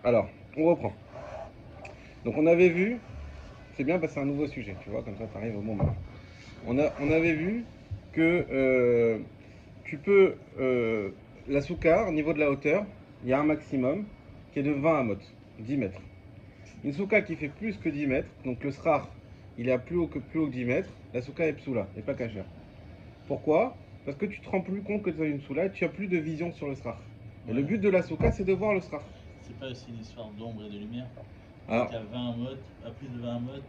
Alors, on reprend. Donc on avait vu, c'est bien parce que c'est un nouveau sujet, tu vois, comme ça tu arrives au bon moment. On avait vu que tu peux, la soukha, au niveau de la hauteur, il y a un maximum qui est de 20 amot, 10 mètres. Une soukha qui fait plus que 10 mètres, donc le srar, il est à plus haut que 10 mètres, la soukha est psoula, et pas cachère. Pourquoi? Parce que tu te rends plus compte que tu as une soula et tu as plus de vision sur le srar. Et le Ouais. but de la soukha, c'est de voir le srar. C'est pas aussi une histoire d'ombre et de lumière. Alors, Donc à 20 mottes, à plus de 20 mottes,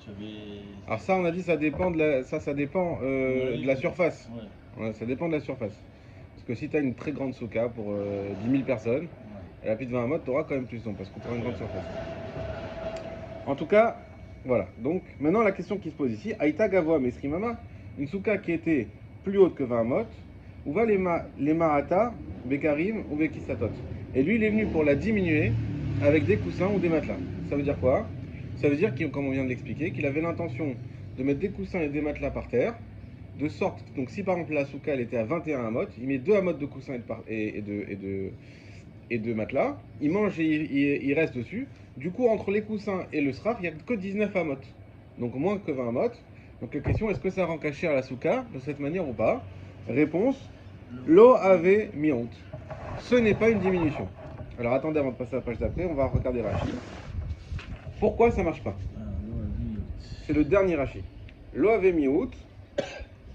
tu avais. alors ça, on a dit, ça dépend ça dépend Oui, de la surface. Ouais, Ouais, ça dépend de la surface. Parce que si tu as une très grande soukha pour 10 000 personnes, ouais. elle a plus de 20 modes, tu auras quand même plus donc parce que tu auras une grande surface. En tout cas, voilà. Donc, maintenant, la question qui se pose ici, Aïta Gavoa Mesrimama, une soukha qui était plus haute que 20 modes, où va les Mahata, Bekarim ou Bekisatot. Et lui, il est venu pour la diminuer avec des coussins ou des matelas. Ça veut dire quoi? Ça veut dire, comme on vient de l'expliquer, qu'il avait l'intention de mettre des coussins et des matelas par terre, de sorte, donc si par exemple la soukha elle était à 21 amotes, il met 2 amotes de coussins et de matelas, il mange et il reste dessus. Du coup, entre les coussins et le sraf, il n'y a que 19 amotes. Donc moins que 20 amotes. Donc la question, est-ce que ça rend caché à la soukha de cette manière ou pas? Réponse, lo ave miout. Ce n'est pas une diminution. Alors attendez avant de passer à la page d'après, on va regarder Rashi. Pourquoi ça marche pas? C'est le dernier Rashi. Lo ave miout,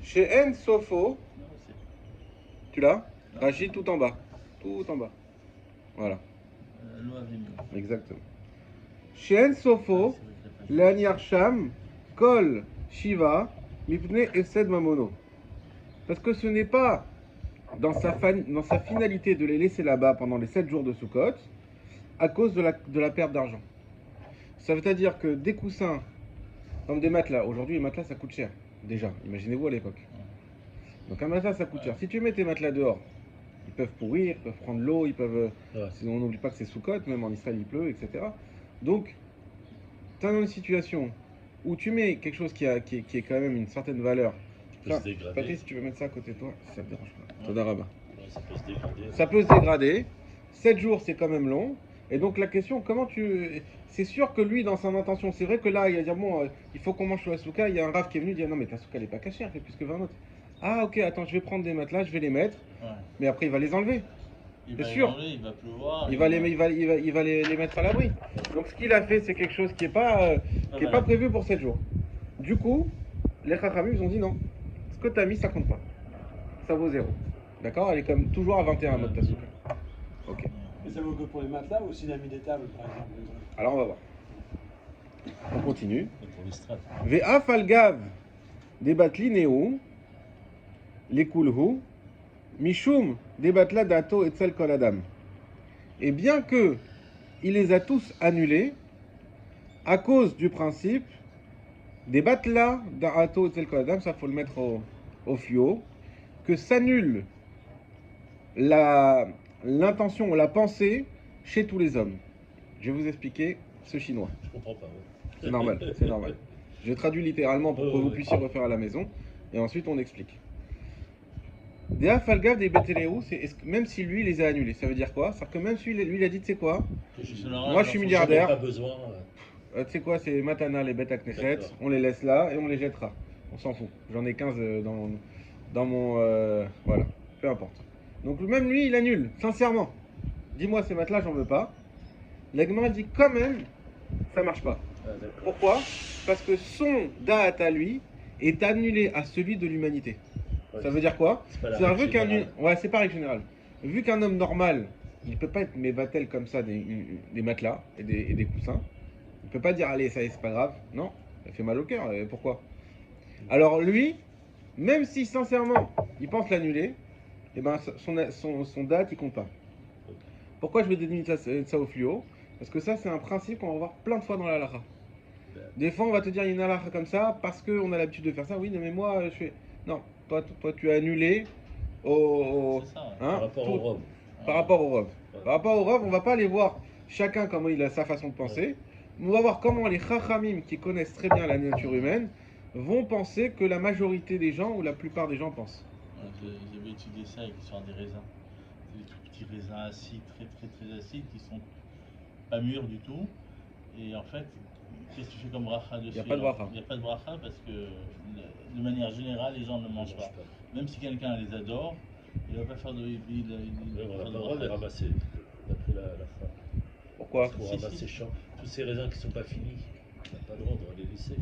chez En Sofo, tu l'as? Rashi tout en bas. Tout en bas. Voilà. Loi Vémio. Exactement. Chez En Sofo, l'Aniar Sham, Kol Shiva, Mipne Esed Mamono. Parce que ce n'est pas dans sa finalité de les laisser là-bas pendant les 7 jours de Sukkot à cause de la perte d'argent. Ça veut dire que des coussins, comme des matelas, aujourd'hui les matelas ça coûte cher. Déjà, imaginez-vous à l'époque. Donc un matelas ça coûte cher. Si tu mets tes matelas dehors, ils peuvent pourrir, ils peuvent prendre l'eau, ils peuvent. Sinon on n'oublie pas que c'est Sukkot, même en Israël il pleut, etc. Donc, tu es dans une situation où tu mets quelque chose qui est quand même une certaine valeur. Peut se dégrader. Patrice, si tu veux mettre ça à côté de toi, si ça te dérange pas. Todarabah. Ça peut se dégrader. Ça peut se dégrader. 7 jours, c'est quand même long. Et donc la question, comment tu... C'est sûr que lui, dans son intention, c'est vrai que là, il va dire, bon, il faut qu'on mange sur la souka. Il y a un raf qui est venu, il dit, non, mais ta souka, elle n'est pas cachée, elle fait plus que 20 autres. Ah, ok, attends, je vais prendre des matelas, je vais les mettre. Ouais. Mais après, il va les enlever. Il C'est va sûr. enlever, il va pleuvoir. Il va les mettre à l'abri. Donc ce qu'il a fait, c'est quelque chose qui n'est pas, pas prévu pour 7 jours. Du coup, les Chachamim, ils ont dit non. Ce que tu as mis, ça compte pas. Ça vaut 0. D'accord? Elle est comme toujours à 21 mode ta souka. Ok. Mais ça vaut que pour les matelas ou s'il a mis des tables, par exemple. Alors on va voir. On continue. Et pour les strates. Ve'af al-gav debatli neu lekulhu mishum debatla dato etzel kol adam. Et bien que il les a tous annulés à cause du principe des batla dato etzel kol adam, ça faut le mettre au fio, que s'annule l'intention ou la pensée chez tous les hommes. Je vais vous expliquer ce chinois. Je comprends pas. Ouais. C'est normal, c'est normal. Je traduis littéralement pour que vous puissiez refaire à la maison. Et ensuite, on explique. Dea Falgav des Beteleu, même si lui les a annulés, ça veut dire quoi? C'est-à-dire que même si lui il a dit, tu sais quoi? Moi je suis milliardaire. Pas besoin. Tu sais quoi? C'est Matana, les bêtes à Knesset. On les laisse là et on les jettera. On s'en fout. J'en ai 15 dans mon. Voilà. Peu importe. Donc même lui, il annule, sincèrement. Dis-moi ces matelas, j'en veux pas. L'Agma dit quand même, ça marche pas. Pourquoi? Parce que son da'at à lui est annulé à celui de l'humanité. Ouais, ça veut dire quoi? C'est ouais, c'est pas règle générale. Vu qu'un homme normal, il peut pas être mévatel comme ça des matelas et des coussins. Il peut pas dire allez, ça y est, c'est pas grave. Non, ça fait mal au cœur. Pourquoi? Alors lui, même si sincèrement il pense l'annuler, et ben son date il compte pas. Pourquoi je vais délimiter ça au fluo? Parce que ça c'est un principe qu'on va voir plein de fois dans la halakha. Des fois on va te dire il y a une halakha comme ça parce qu'on a l'habitude de faire ça. Oui, mais moi je fais. Non, toi tu as annulé C'est ça, ouais. hein, Par rapport au robe. par rapport au Rav. Ouais. Par rapport au Rav, on va pas aller voir chacun comment il a sa façon de penser. On va voir comment les Chachamim qui connaissent très bien la nature humaine vont penser que la majorité des gens ou la plupart des gens pensent. Ouais, j'avais étudié ça avec l'histoire des raisins. C'est des tout petits petits raisins acides, très acides, qui sont pas mûrs du tout. Et en fait, qu'est-ce que tu fais comme bracha dessus? Il n'y a pas de bracha. Il n'y a pas de bracha parce que de manière générale, les gens ne mangent pas. Même si quelqu'un les adore, il ne va pas faire de. On n'a pas le droit de les ramasser, d'après la fin. Pourquoi? Pour Si, ramasser si. tous ces raisins qui ne sont pas finis, on n'a pas le droit de les laisser.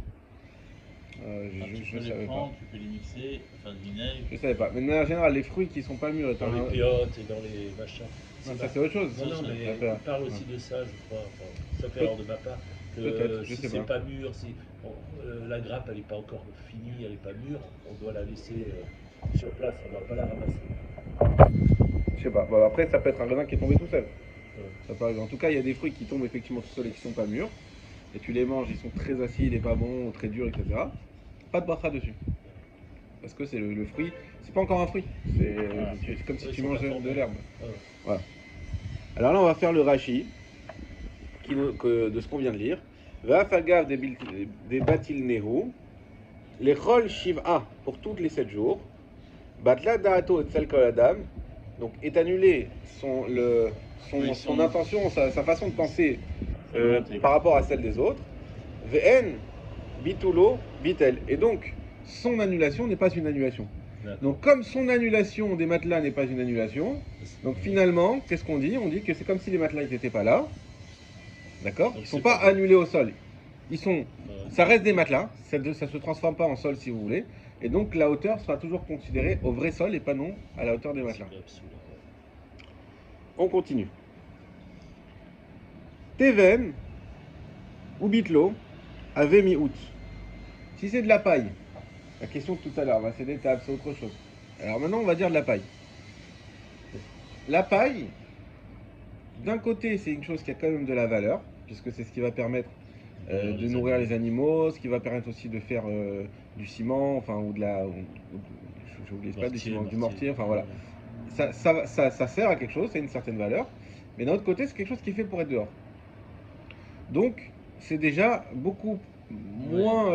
Tu peux les savais pas. prendre, tu peux les mixer, faire du vinaigre. Je savais pas. Mais de manière générale, les fruits qui sont pas mûrs, Dans les péotes et dans les machins. Non, ça c'est autre chose. Non, mais Ça on parle aussi de ça, je crois. Enfin, ça fait Peut- erreur de ma part. Que peut-être, je si sais c'est pas. pas mûr, si la grappe elle n'est pas encore finie, elle n'est pas mûre, on doit la laisser sur place, on ne va pas la ramasser. Je sais pas. Bon, après, ça peut être un raisin qui est tombé tout seul. Ouais. Ça peut arriver. En tout cas, il y a des fruits qui tombent effectivement tout seuls et qui sont pas mûrs. Et tu les manges, ils sont très acides et pas bons, très durs, etc. Pas de bracha dessus. Parce que c'est le fruit, c'est pas encore un fruit. C'est comme si Ouais, tu ils sont manges pas de formés. l'herbe. Ouais. Voilà. Alors là, on va faire le Rashi de ce qu'on vient de lire. Va'afagav des batil nehu, lechol shiv'a pour toutes les 7 jours. Batla da'ato et tsel kol adam. Donc est annulé son intention, sa façon de penser par rapport à celle des autres. Ve'en bitulo bitel. Et donc, son annulation n'est pas une annulation. D'accord. Donc, comme son annulation des matelas n'est pas une annulation, donc finalement, qu'est-ce qu'on dit? On dit que c'est comme si les matelas n'étaient pas là. D'accord? Ils ne sont c'est pas pas- annulés au sol. Ils sont, Ouais. ça reste des matelas. Ça ne se transforme pas en sol si vous voulez. Et donc, la hauteur sera toujours considérée au vrai sol et pas non à la hauteur des matelas. C'est absolu, ouais. On continue. Teven ou bitlo avait mi août. Si c'est de la paille, la question de tout à l'heure, c'est des tables, c'est autre chose. Alors maintenant, on va dire de la paille. La paille, d'un côté, c'est une chose qui a quand même de la valeur, puisque c'est ce qui va permettre de nourrir les animaux, ce qui va permettre aussi de faire du ciment, enfin, ou de la. J'oublie pas, du ciment, du mortier, enfin voilà. Ça sert à quelque chose, c'est une certaine valeur. Mais d'un autre côté, c'est quelque chose qui est fait pour être dehors. Donc, c'est déjà beaucoup moins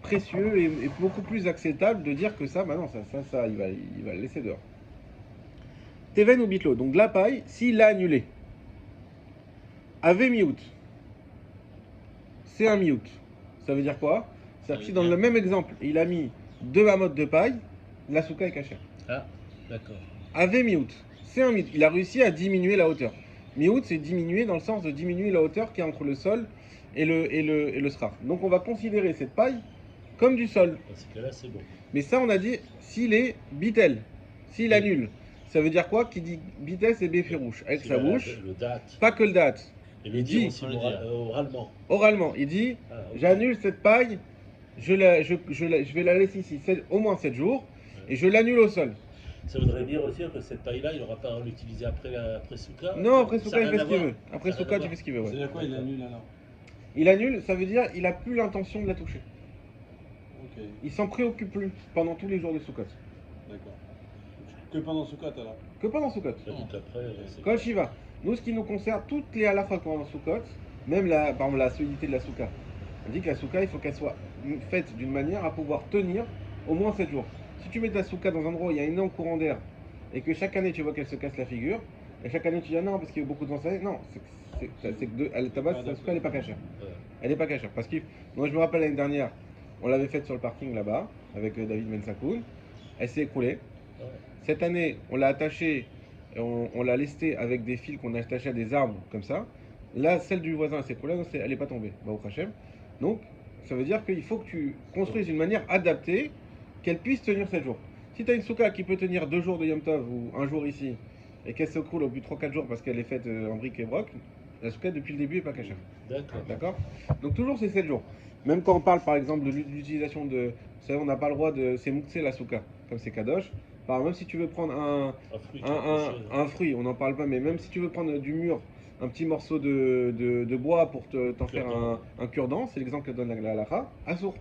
précieux et beaucoup plus acceptable de dire que ça, bah non, ça il va le laisser dehors. Teven ou bitlo, donc de la paille, s'il l'a annulé. Avait mi-août. C'est un mi-août. Ça veut dire quoi? C'est-à-dire que si dans le même exemple, il a mis 2 mamottes de paille, la souka est cachère. Ah, d'accord. Avait mi-août. C'est un mi-août. Il a réussi à diminuer la hauteur. Mi-août, c'est diminuer dans le sens de diminuer la hauteur qui est entre le sol et le sraf. Donc on va considérer cette paille comme du sol. Dans ce cas-là, c'est bon. Mais ça, on a dit, s'il est bitel, s'il annule. Ça veut dire quoi? Qui dit bitel, c'est béfirouche. Avec C'est sa bouche, Le date. pas que le date. Et le il dire dit- aussi Faut le dire. oralement. Oralement, il dit, Ah, ok. j'annule cette paille, je vais la laisser ici au moins 7 jours, et je l'annule au sol. Ça voudrait dire aussi que cette paille-là, il n'aura pas à l'utiliser après Souka. Non, après Ça Souka, a il rien fait à ce qu'il voir. veut. Après Ça a rien Souka, à tu voir. fais ce qu'il veut. Ouais. C'est-à-dire quoi, il annule alors? Il annule, ça veut dire il a plus l'intention de la toucher. Ok, Il s'en préoccupe plus pendant tous les jours de Sukkot. d'accord. Que pendant Sukkot alors? Que pendant Sukkot. Tandis qu'après, c'est Kol Shiva. Nous, ce qui nous concerne, toutes les halachot pendant Sukkot, même par exemple, la solidité de la Souka. On dit que la Souka, il faut qu'elle soit faite d'une manière à pouvoir tenir au moins 7 jours. Si tu mets ta Souka dans un endroit où il y a un énorme courant d'air et que chaque année tu vois qu'elle se casse la figure, et chaque année tu dis ah non parce qu'il y a beaucoup de vent, non, c'est que ta base, ta Souka, elle n'est pas cachère. Ouais. Elle n'est pas cachère. Parce que moi je me rappelle l'année dernière, on l'avait faite sur le parking là-bas avec David Mensakoun. Elle s'est écroulée. Ouais. Cette année, on l'a attachée, on l'a lestée avec des fils qu'on a attachés à des arbres comme ça. Là, celle du voisin elle s'est écroulée, non, elle n'est pas tombée. Baruch Hashem. Donc, ça veut dire qu'il faut que tu construises une manière adaptée qu'elle puisse tenir 7 jours. Si tu as une souka qui peut tenir 2 jours de Yom Tov ou 1 jour ici et qu'elle s'écroule au bout de 3-4 jours parce qu'elle est faite en briques et broc, la souka depuis le début n'est pas cachée. D'accord. D'accord? Donc toujours c'est 7 jours. Même quand on parle par exemple de l'utilisation de... Vous savez, on n'a pas le droit de... C'est mouktsé la souka, comme c'est kadosh. Par même si tu veux prendre Un fruit, quelque chose. un fruit, on n'en parle pas, mais même si tu veux prendre du mûr, un petit morceau de bois pour t'en faire un cure-dent, c'est l'exemple que donne la halakha, assour.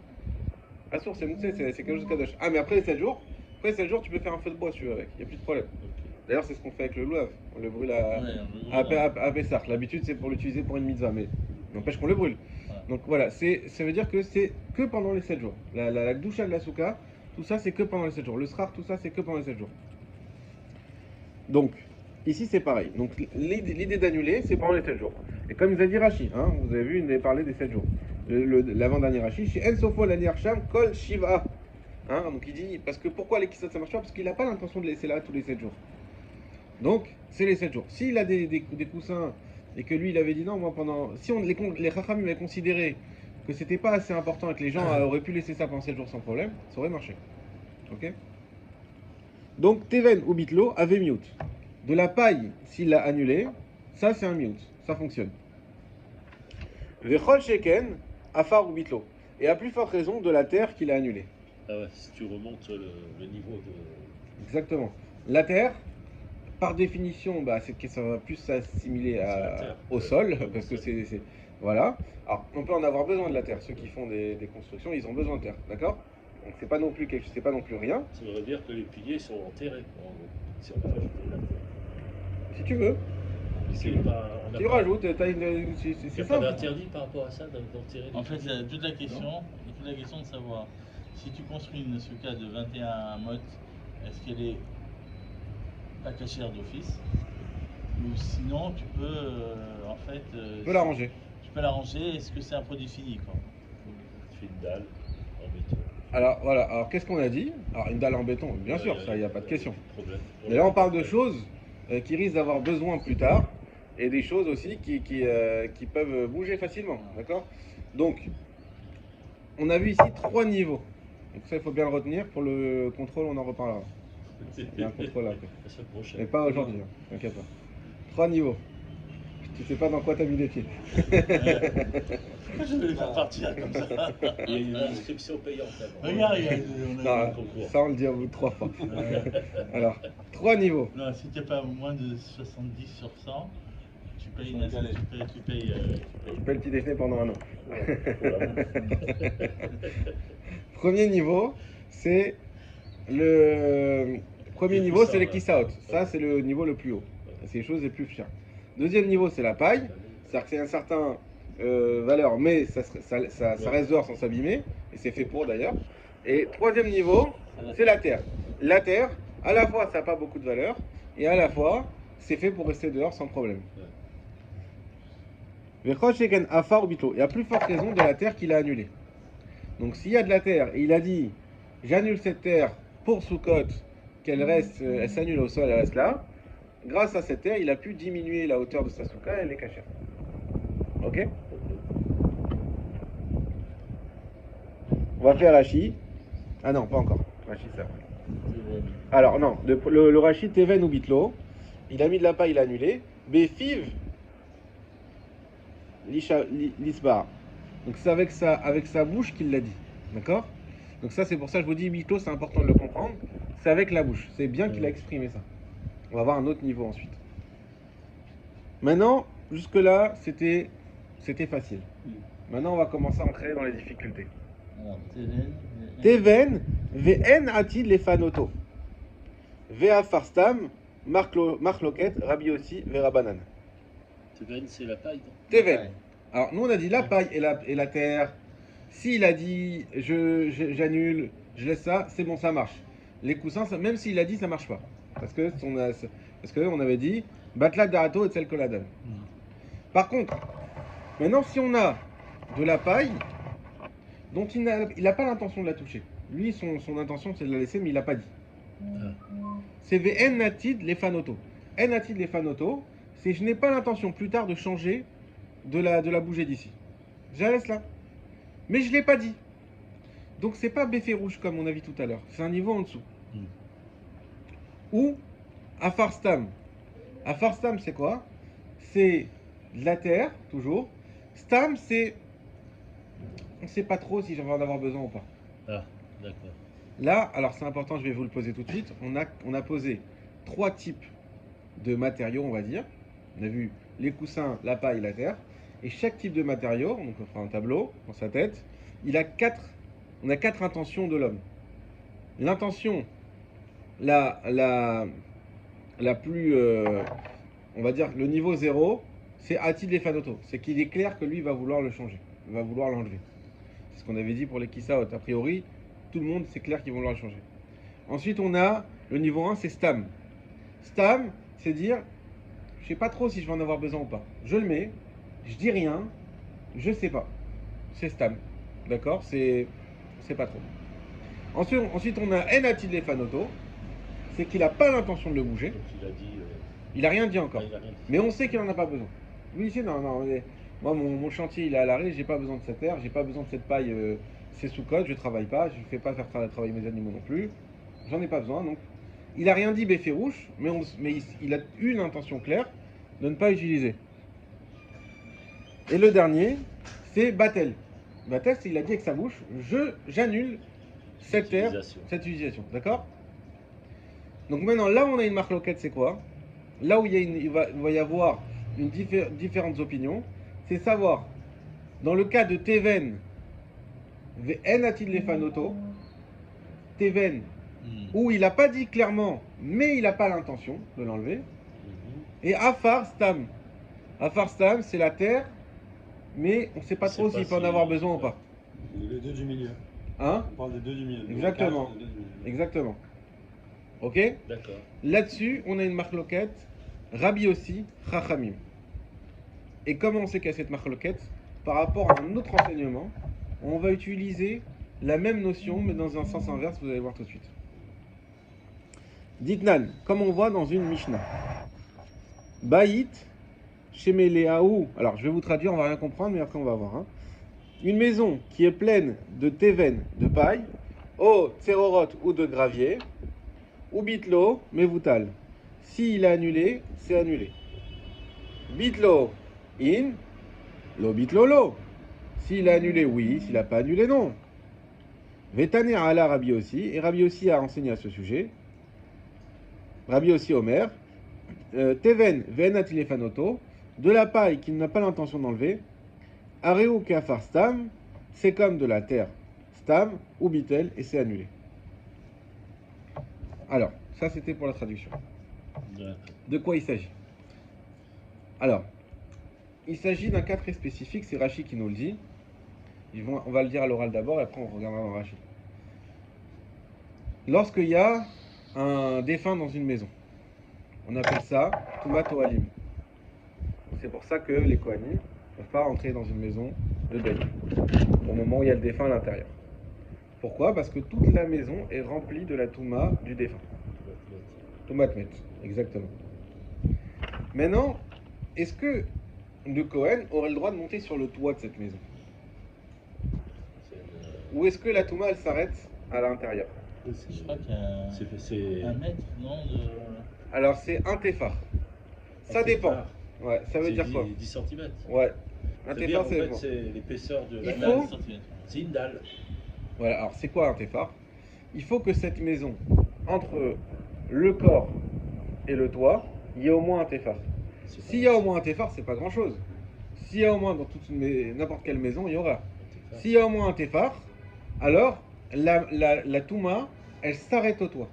Assour, c'est mouktsé, c'est quelque chose de kadosh. Ah, mais après les 7 jours, tu peux faire un feu de bois si tu veux avec, il n'y a plus de problème. Ok. D'ailleurs, c'est ce qu'on fait avec le louave, on le brûle Ouais, à Pessah. L'habitude, c'est pour l'utiliser pour une mitzvah, mais n'empêche qu'on le brûle. Ouais. Donc voilà, ça veut dire que c'est que pendant les 7 jours. La doucha de la souka, tout ça, c'est que pendant les 7 jours. Le srar, tout ça, c'est que pendant les 7 jours. Donc, ici c'est pareil. Donc l'idée d'annuler, c'est pendant les 7 jours. Et comme il a dit Rashi, hein, vous avez vu, il avait parlé des 7 jours. L'avant-dernier Rashi, chez En Sofo Lani Arsham Kol Shiva. Hein, donc il dit, parce que pourquoi les Kissot ça marche pas? Parce qu'il n'a pas l'intention de laisser là tous les 7 jours. Donc c'est les 7 jours. S'il a des coussins et que lui il avait dit non, moi pendant. Si on, les Chachamim avaient considéré que c'était pas assez important et que les gens auraient pu laisser ça pendant 7 jours sans problème, ça aurait marché. Ok? Donc Teven ou Bitlo avait mute. De la paille, s'il l'a annulé, ça c'est un mute, ça fonctionne. Vechol Sheken, Afar ou Bitlo. Et à plus forte raison de la terre qu'il a annulé. Ah ouais, si tu remontes le niveau de. Exactement. La terre, par définition, bah, c'est que ça va plus s'assimiler au sol, parce que c'est. Voilà. Alors, on peut en avoir besoin de la terre. Ceux qui font des constructions, ils ont besoin de terre, d'accord? Donc c'est pas non plus rien. Ça voudrait dire que les piliers sont enterrés, en gros, si on a rajouté la terre. Si tu veux, C'est pas, on a tu pas- rajoutes, Il c'est n'y a pas simple. d'interdit par rapport à ça, d'enterrer En les fait, piliers. c'est toute la question de savoir si tu construis une souka de 21 mot, est-ce qu'elle est pas cachère d'office? Ou sinon, tu peux en fait. Tu peux l'arranger. Tu peux l'arranger. Est-ce que c'est un produit fini quoi? Tu fais une dalle en béton. Alors voilà, alors qu'est-ce qu'on a dit? Alors une dalle en béton, bien sûr, ça, il n'y a pas de question. Problème. Mais là, on parle de choses qui risquent d'avoir besoin plus tard et des choses aussi qui peuvent bouger facilement, d'accord? Donc, on a vu ici 3 niveaux. Donc ça, il faut bien le retenir. Pour le contrôle, on en reparlera. Il y a un contrôle après. La semaine prochaine. Mais pas aujourd'hui, hein, t'inquiète pas. 3 niveaux. Tu sais pas dans quoi t'as mis les pieds. Pourquoi je vais les faire partir comme ça? Il y a une inscription payante avant. Regarde, on a- Non, ça, on le dit à vous 3 fois. Alors, 3 niveaux. Non, si tu n'es pas moins de 70 sur 100, tu payes Ça va caler. tu payes. Tu fais le petit déjeuner pendant un an. Voilà. Premier niveau, c'est le premier Les niveau, coussins, c'est les là. kiss-out. Ça, c'est le niveau le plus haut. C'est les choses les plus chères. Deuxième niveau, c'est la paille. C'est-à-dire que c'est un certain valeur, mais ça reste dehors sans s'abîmer. Et c'est fait pour d'ailleurs. Et troisième niveau, c'est la terre. La terre, à la fois, ça n'a pas beaucoup de valeur. Et à la fois, c'est fait pour rester dehors sans problème. Vechol Sheken Afar ou Bitlo. Et à plus forte raison de la terre qu'il a annulée. Donc s'il y a de la terre et il a dit j'annule cette terre pour Soukot, qu'elle reste, elle s'annule au sol, elle reste là. Grâce à cette terre, il a pu diminuer la hauteur de sa souka et elle est cachée. Ok? On va faire Rashi. Ah non, pas encore. Rashi, ça. Alors non, le Rashi Teven ou Bitlo, il a mis de la paille, il a annulé. Befiv l'isbar. Donc c'est avec sa bouche qu'il l'a dit. D'accord? Donc ça, c'est pour ça que je vous dis, Bitlo, c'est important de le comprendre. C'est avec la bouche. C'est bien qu'il a exprimé ça. On va voir un autre niveau ensuite. Maintenant, jusque-là, c'était facile. Maintenant, on va commencer à entrer dans les difficultés. Alors, Teven, V'en atid lefanoto. Vea farstam, marloket, Rabbi aussi, Verabanan. Teven, c'est la paille. non Teven. Alors, nous, on a dit la paille et la terre. S'il a dit j'annule, je laisse ça, c'est bon, ça marche. Les coussins, même s'il a dit, ça marche pas. Parce que on avait dit Batla Darato et Tsel Koladam. Par contre, maintenant, si on a de la paille dont il n'a pas l'intention de la toucher, lui, son intention, c'est de la laisser, mais il l'a pas dit. C'est V'en natid lefanoto. En natid lefanoto, c'est je n'ai pas l'intention plus tard de changer, de la bouger d'ici. Je la laisse là. Mais je ne l'ai pas dit. Donc c'est pas Beffé rouge comme on a vu tout à l'heure. C'est un niveau en dessous. Ou Afarstam. Afarstam, c'est quoi? C'est de la terre, toujours. Stam, c'est. On ne sait pas trop si j'en vais en avoir besoin ou pas. Ah, d'accord. Là, alors c'est important, je vais vous le poser tout de suite. On a posé 3 types de matériaux, on va dire. On a vu les coussins, la paille, la terre. Et chaque type de matériau, donc on fera un tableau dans sa tête, on a 4 intentions de l'homme. L'intention la plus, on va dire, le niveau 0, c'est Atid Lefanoto. C'est qu'il est clair que lui va vouloir le changer, va vouloir l'enlever. C'est ce qu'on avait dit pour les Kisaot. A priori, tout le monde, c'est clair qu'ils vont vouloir le changer. Ensuite, on a le niveau 1, c'est Stam. Stam, c'est dire, je sais pas trop si je vais en avoir besoin ou pas. Je le mets, je dis rien, je sais pas. C'est Stam. D'accord? C'est pas trop. Ensuite, on a Enatil Lefanoto, c'est qu'il n'a pas l'intention de le bouger. Donc il a dit. Il a rien dit encore. il a rien dit. Mais on sait qu'il en a pas besoin. Lui ici, non. Moi, mon chantier, il est à l'arrêt, j'ai pas besoin de cette terre, j'ai pas besoin de cette paille, c'est sous code, je travaille pas, je fais pas faire travailler mes animaux non plus. J'en ai pas besoin, donc. Il a rien dit Béférouche, mais il a eu l'intention claire de ne pas utiliser. Et le dernier, c'est Batel. Batel, c'est il a dit avec sa bouche, j'annule cette terre, cette utilisation. D'accord? Donc maintenant, là où on a une marque loquette, c'est quoi? Là où il va y avoir différentes opinions, c'est savoir, dans le cas de Teven, Ve'en atil lefanoto, Teven, où il n'a pas dit clairement, mais il n'a pas l'intention de l'enlever, et Afar Stam. Afar Stam, c'est la terre, mais on ne sait pas trop s'il peut en avoir besoin ou pas. Les deux du milieu. Hein? On parle des deux du milieu. Exactement. Les deux du milieu. Exactement. Ok? D'accord. Là-dessus, on a une marloquette, Rabbi aussi, Chachamim. Et comment on sait qu'il y a cette marloquette? Par rapport à un autre enseignement, on va utiliser la même notion, mais dans un sens inverse, vous allez voir tout de suite. Ditnan, comme on voit dans une Mishnah. Baït, Shemeleaou. Alors, je vais vous traduire, on va rien comprendre, mais après on va voir. Hein. Une maison qui est pleine de teven, de paille, o tserorot ou de gravier, ou bitlo, mevoutal. S'il est annulé, c'est annulé. Bitlo, in, lo bitlo lo. S'il est annulé, oui. S'il n'a pas annulé, non. Vetane ala Rabbi aussi. Et Rabbi aussi a enseigné à ce sujet. Rabbi aussi Omer. Teven ve'enat lefanoto. De la paille qu'il n'a pas l'intention d'enlever. Areu keafar stam. C'est comme de la terre stam ou bitel et c'est annulé. Alors, ça c'était pour la traduction. De quoi il s'agit? Alors, il s'agit d'un cas très spécifique, c'est Rashi qui nous le dit. On va le dire à l'oral d'abord et après on regardera dans Rashi. Lorsqu'il y a un défunt dans une maison, on appelle ça Tumat Ohalim. C'est pour ça que les Kohanim ne peuvent pas rentrer dans une maison de deuil au moment où il y a le défunt à l'intérieur. Pourquoi? Parce que toute la maison est remplie de la Touma du défunt. Tumat Met, exactement. Maintenant, est-ce que le Kohen aurait le droit de monter sur le toit de cette maison? Ou est-ce que la Touma elle s'arrête à l'intérieur? Je crois qu'il y a un mètre, non Alors c'est un téphar. Ça dépend. Ouais, ça veut dire quoi? 10 cm. Ouais. Un téphar, en fait, c'est l'épaisseur de la dalle. C'est une dalle. Voilà, alors c'est quoi un téphar? Il faut que cette maison, entre le corps et le toit, il y ait au moins un téphar. S'il y a au moins un téphar, c'est pas grand chose. S'il y a au moins dans n'importe quelle maison, il y aura. S'il y a au moins un téphar, alors la Touma, elle s'arrête au toit.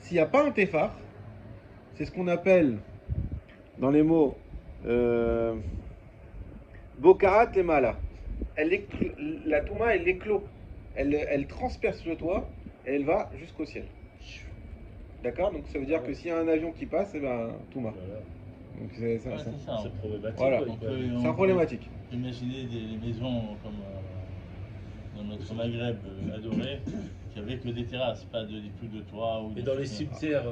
S'il n'y a pas un téphar, c'est ce qu'on appelle, dans les mots, Bokarat Lemala. La Touma, elle éclot. Elle transperce le toit et elle va jusqu'au ciel. D'accord? Donc ça veut dire que s'il y a un avion qui passe, c'est ben Touma. Voilà. Donc C'est problématique. Voilà. C'est problématique. Imaginez des maisons comme dans notre Maghreb adoré, qui avait que des terrasses, pas des trucs de toit. Ou Mais dans les cimetières,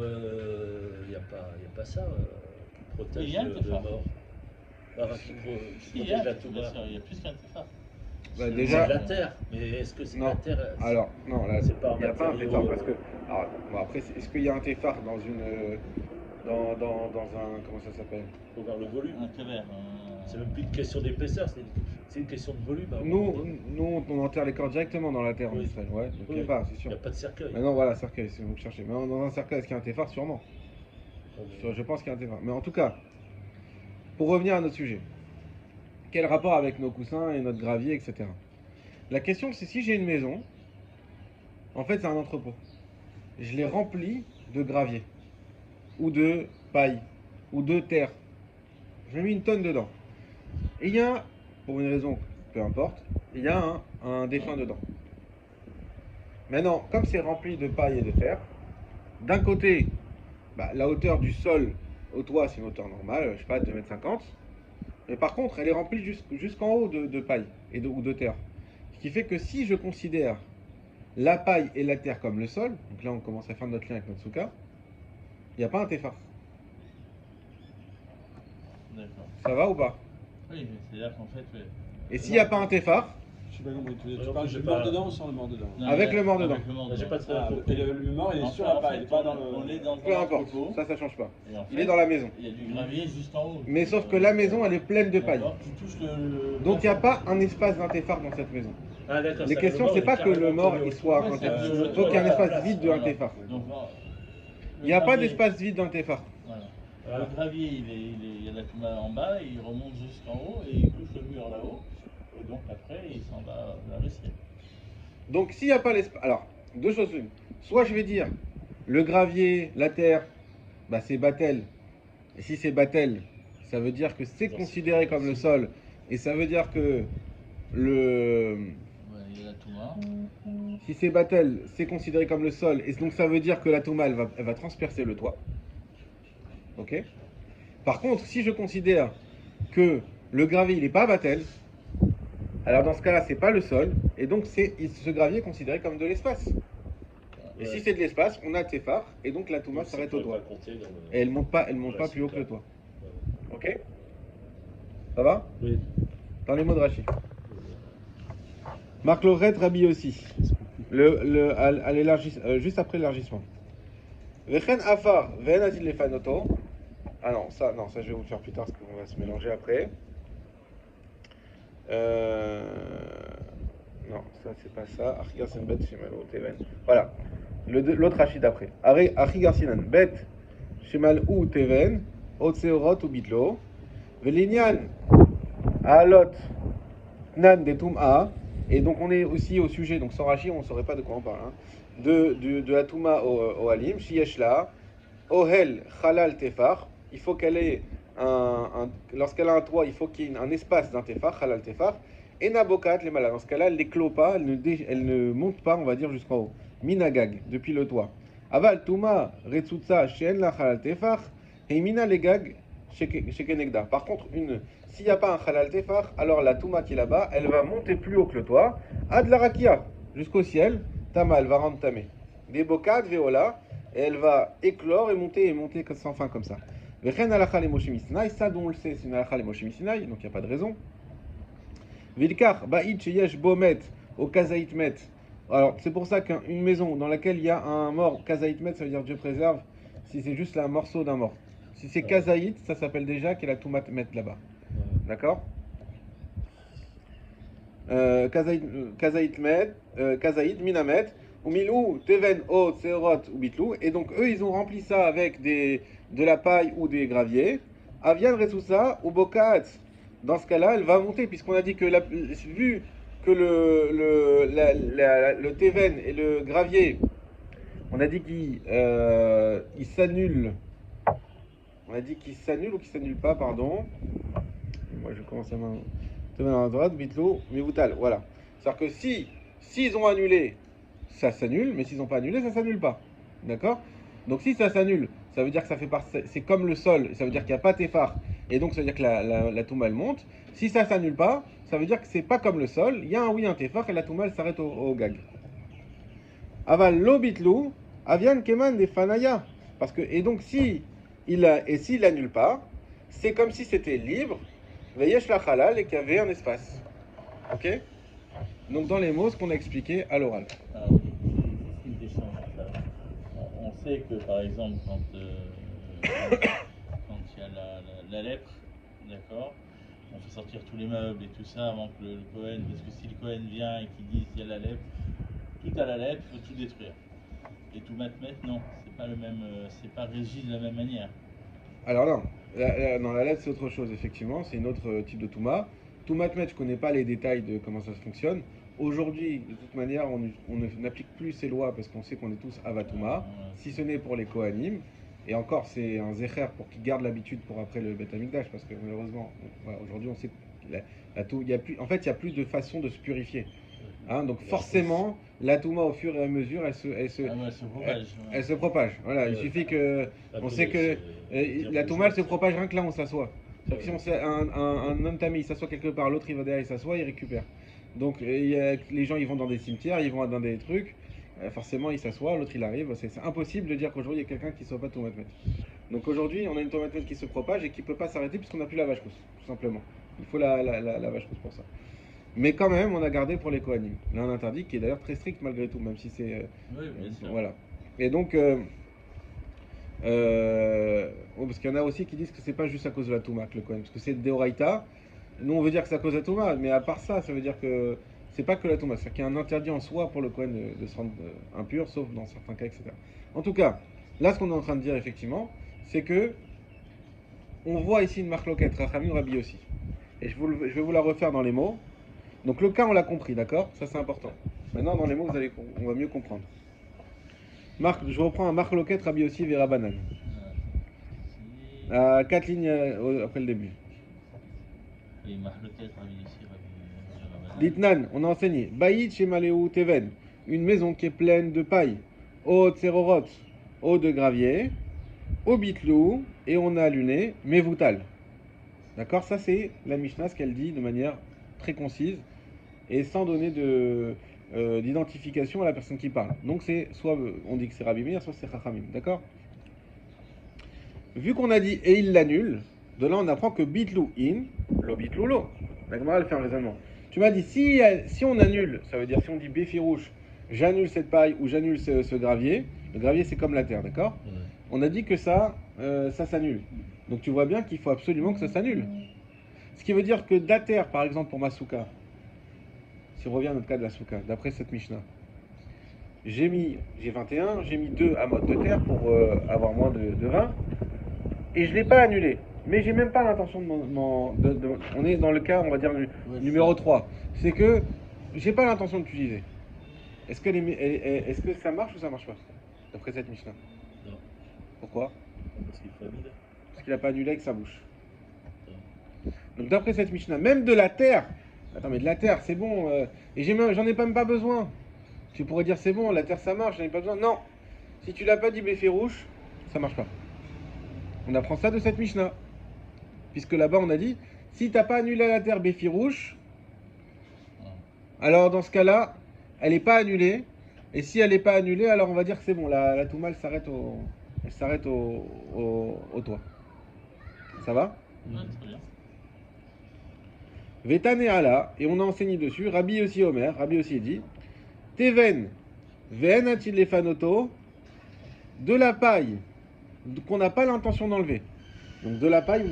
il n'y a pas ça qui protège le mort. Qui protège la Touma. Il y a plus qu'un téphar. Bah, déjà, c'est la terre, mais est-ce que c'est la terre? Alors, non, là, c'est pas il n'y a pas un téphar parce que. Alors, bon, après, est-ce qu'il y a un téphar dans une. Dans un. Comment ça s'appelle? Faut voir le volume. Un caverne. C'est même plus une question d'épaisseur, c'est une question de volume. Nous, on enterre les corps directement dans la terre en Israël. Ouais, donc il n'y a pas, c'est sûr. Il n'y a pas de cercueil. Maintenant, voilà, cercueil, si vous cherchez. Mais dans un cercueil, est-ce qu'il y a un téphar? Sûrement. Je pense qu'il y a un téphar. Mais en tout cas, pour revenir à notre sujet. Quel rapport avec nos coussins et notre gravier, etc. La question, c'est si j'ai une maison, en fait, c'est un entrepôt. Je l'ai rempli de gravier, ou de paille, ou de terre. Je mets une tonne dedans. Et il y a, pour une raison, peu importe, il y a un défunt dedans. Maintenant, comme c'est rempli de paille et de terre, d'un côté, la hauteur du sol au toit, c'est une hauteur normale, je sais pas, 2,50 m. Mais par contre, elle est remplie jusqu'en haut de paille ou de terre. Ce qui fait que si je considère la paille et la terre comme le sol, donc là on commence à faire notre lien avec notre souka, il n'y a pas un téphar. D'accord. Ça va ou pas? Oui, mais c'est-à-dire qu'en fait, ouais. Et s'il n'y a pas un téphar, Je sais pas compris. Tu Alors, parles j'ai du pas- mort dedans ou sans le mort dedans? Non, Avec mais le mort dedans. avec le mort J'ai dedans. pas très Ah, compris. et le mort, il est En sur fait, la paille, il est pas dans on est le. dans peu un importe, entrepôt, ça change pas. et en Il fait, est dans la maison. il y a du gravier juste en haut. Mais sauf que la maison, elle est pleine de paille. D'accord, tu touches le. Donc il n'y a pas un espace d'un téphar dans cette maison. Ah, d'accord. Les ça, questions, le mort, c'est il pas est que le carrément mort collé au il soit Ouais, un c'est téphar. que Il le- faut qu'il y ait un voilà, espace vide d'un voilà. téphar. Donc, Il n'y a pas d'espace vide d'un téphar. Voilà. Voilà. Le gravier, il y a la touma en bas, il remonte jusqu'en haut et il touche le mur là-haut. Et donc après, il s'en va vers le ciel. Donc s'il n'y a pas l'espace. Alors, deux choses l'une. Soit je vais dire le gravier, la terre, bah, c'est Batel. Et si c'est Batel, ça veut dire que c'est considéré comme le sol. Et ça veut dire que le. Ouais, il y a la touma. Si c'est Batel, c'est considéré comme le sol. Et donc ça veut dire que la touma, elle va transpercer le toit. Ok. Par contre, si je considère que le gravier, il n'est pas Batel, alors dans ce cas-là, c'est pas le sol. Et donc ce gravier est considéré comme de l'espace. Et si c'est de l'espace, on a téphar. Et donc la touma Donc, ça s'arrête au pourrait toit. pas compter dans le- Et elle monte pas Ouais, plus haut que c'est le toit. Ok. Ça va? Oui. Dans les mots de Rashi. Marc Lorette, Rabbi aussi. À juste après l'élargissement. Vechen afar, ven atil lefanoto. Ah non, ça je vais vous le faire plus tard parce qu'on va se mélanger après. Non, ça c'est pas ça. Achigar sen bet shemalo teven. Voilà. L'autre Rashi d'après. Achigar sinan bet shemal ou teven, otseorot ou bitlo. Velinyan alot nan de tum'a. Et donc on est aussi au sujet, donc sans Rashi on ne saurait pas de quoi on parle, hein, de la Touma au Halim, Shiyeshla, Ohel Halal Tefar, il faut qu'elle ait lorsqu'elle a un toit, il faut qu'il y ait un espace d'un Tefar, Halal Tefar, et Nabokat les malades, dans ce cas-là, elle n'éclot pas, elle ne monte pas, on va dire, jusqu'en haut, Minagag, depuis le toit. Aval Touma Retsutsa Shen la Halal Tefar, et Mina Legag Shekenegda. Par contre, s'il n'y a pas un halal tefar, alors la touma qui est là-bas, elle va monter plus haut que le toit, ad la rakia, jusqu'au ciel, tama, elle va rendre tamé. Des bocades, veola, et elle va éclore et monter sans fin comme ça. Vechen alacha le Moshe Misinaï, ça dont on le sait, c'est une alacha le Moshe Misinaï, donc il n'y a pas de raison. Vilkar, ba'id sheyesh bomet, au kazaït met. Alors, c'est pour ça qu'une maison dans laquelle il y a un mort, kazaït met, ça veut dire Dieu préserve, si c'est juste un morceau d'un mort. Si c'est kazaït, ça s'appelle déjà qu'il y a la toumat met là-bas. D'accord? Kazaït med, Kazaït minamet, ou milou, teven, o, tseorot, ou bitlou. Et donc eux, ils ont rempli ça avec de la paille ou des graviers. Avian resoussa, ou bokat. Dans ce cas-là, elle va monter, puisqu'on a dit que vu que le teven et le gravier, on a dit qu'ils s'annulent. On a dit qu'ils s'annulent ou qu'ils s'annulent pas, pardon. Moi, je commence à m'en... Teven droite, bitlou, mivoutal. Voilà. C'est-à-dire que s'ils ont annulé, ça s'annule, mais s'ils n'ont pas annulé, ça s'annule pas. D'accord? Donc si ça s'annule, ça veut dire que ça fait partie, c'est comme le sol, ça veut dire qu'il n'y a pas téphar, et donc ça veut dire que la touma elle monte. Si ça s'annule pas, ça veut dire que c'est pas comme le sol, il y a un téphar et la touma elle s'arrête au gag. Aval lo bitlou, avian keman des fanaya. Parce que, et donc s'il annule pas, c'est comme si c'était libre, veyesh la halal, et qu'il y avait un espace. Ok? Donc dans les mots, ce qu'on a expliqué à l'oral. Alors, une question. On sait que par exemple, quand il y a la lèpre, d'accord, on fait sortir tous les meubles et tout ça avant que le Cohen, parce que si le Cohen vient et qu'il dit qu'il y a la lèpre, tout à la lèpre, il faut tout détruire. Et tout mettre, non, c'est pas le même, c'est pas régi de la même manière. Alors non, dans la lettre c'est autre chose, effectivement, c'est un autre type de Touma. Toumatmet, je ne connais pas les détails de comment ça fonctionne. Aujourd'hui, de toute manière, on n'applique plus ces lois parce qu'on sait qu'on est tous Avatouma, si ce n'est pour les Kohanim. Et encore, c'est un Zecher pour qu'ils gardent l'habitude pour après le Beth Amikdash, parce que malheureusement, voilà, aujourd'hui, on sait qu'il y a plus, en fait, il n'y a plus de façon de se purifier. Hein, donc forcément, la touma au fur et à mesure, elle se Ah ouais, c'est propage. Ouais. elle se propage. Voilà, il Ouais. suffit que. On sait que la touma, elle se propage rien que là où on s'assoit. C'est-à-dire que si on sait, un homme tamis, il s'assoit quelque part, l'autre il va derrière, il s'assoit, il récupère. Donc les gens ils vont dans des cimetières, ils vont dans des trucs, forcément ils s'assoient, l'autre il arrive. C'est impossible de dire qu'aujourd'hui il y a quelqu'un qui ne soit pas tomate. Donc aujourd'hui on a une tomate qui se propage et qui ne peut pas s'arrêter puisqu'on n'a plus la vache rousse, tout simplement. Il faut la vache rousse pour ça. Mais quand même, on a gardé pour les Kohanim. Là, un interdit qui est d'ailleurs très strict malgré tout, même si c'est. Oui, bien sûr. Voilà. Et donc, parce qu'il y en a aussi qui disent que c'est pas juste à cause de la Touma que le Kohen, parce que c'est Deoraita. Nous, on veut dire que c'est à cause de la Touma, mais à part ça, ça veut dire que c'est pas que la Touma. C'est-à-dire qu'il y a un interdit en soi pour le Kohen de se rendre impur, sauf dans certains cas, etc. En tout cas, là, ce qu'on est en train de dire, effectivement, c'est que on voit ici une marque loquette, Rachamim Rabbi aussi. Et je vais vous la refaire dans les mots. Donc le cas, on l'a compris, d'accord? Ça, c'est important. Maintenant, dans les mots, on va mieux comprendre. Je reprends un Marc Loquette, Rabbi Yossi, Vera Banan. À 4 lignes après le début. Et Mahloket, Rabbi Yossi, Rabbi Banan. Ditnan, on a enseigné. Baït chez Maléou Teven. Une maison qui est pleine de paille. Eau de Serorot, eau de gravier. Au Bitlou, et on a luné, Mevoutal. D'accord? Ça, c'est la Mishnah, ce qu'elle dit de manière très concise et sans donner d'identification à la personne qui parle. Donc c'est soit on dit que c'est Rabbi Meir, soit c'est Chachamim, d'accord? Vu qu'on a dit et il l'annule, de là on apprend que bitlou in, lo bitlou lo. La Gemara elle fait un raisonnement. Tu m'as dit si on annule, ça veut dire si on dit béfirouche, j'annule cette paille ou j'annule ce gravier. Le gravier c'est comme la terre, d'accord? Ouais. On a dit que ça s'annule. Donc tu vois bien qu'il faut absolument que ça s'annule. Ce qui veut dire que d'Ater, par exemple, pour ma souka, si on revient à notre cas de la souka, d'après cette Mishnah, j'ai 21, j'ai mis 2 amot de terre pour avoir moins de 20, et je ne l'ai pas annulé. Mais j'ai même pas l'intention on est dans le cas, on va dire, numéro 3. C'est que j'ai pas l'intention d'utiliser. Est-ce que ça marche ou ça marche pas? D'après cette Mishnah. Non. Pourquoi? Parce qu'il faut annuler. Parce qu'il n'a pas annulé avec sa bouche. Donc d'après cette Mishnah, même de la terre, attends mais de la terre c'est bon, et j'en ai même pas besoin. Tu pourrais dire c'est bon, la terre ça marche, j'en ai pas besoin. Non, si tu l'as pas dit béfirouche, ça marche pas. On apprend ça de cette Mishnah. Puisque là-bas on a dit, si t'as pas annulé la terre béfirouche, alors dans ce cas-là, elle n'est pas annulée. Et si elle n'est pas annulée, alors on va dire que c'est bon, la Touma elle s'arrête au toit. Ça va? Ouais, très bien. Vetane ala, et on a enseigné dessus, Rabbi aussi Omer, Rabbi aussi dit, Teven, ven atil lefanoto, de la paille qu'on n'a pas l'intention d'enlever. Donc de la paille,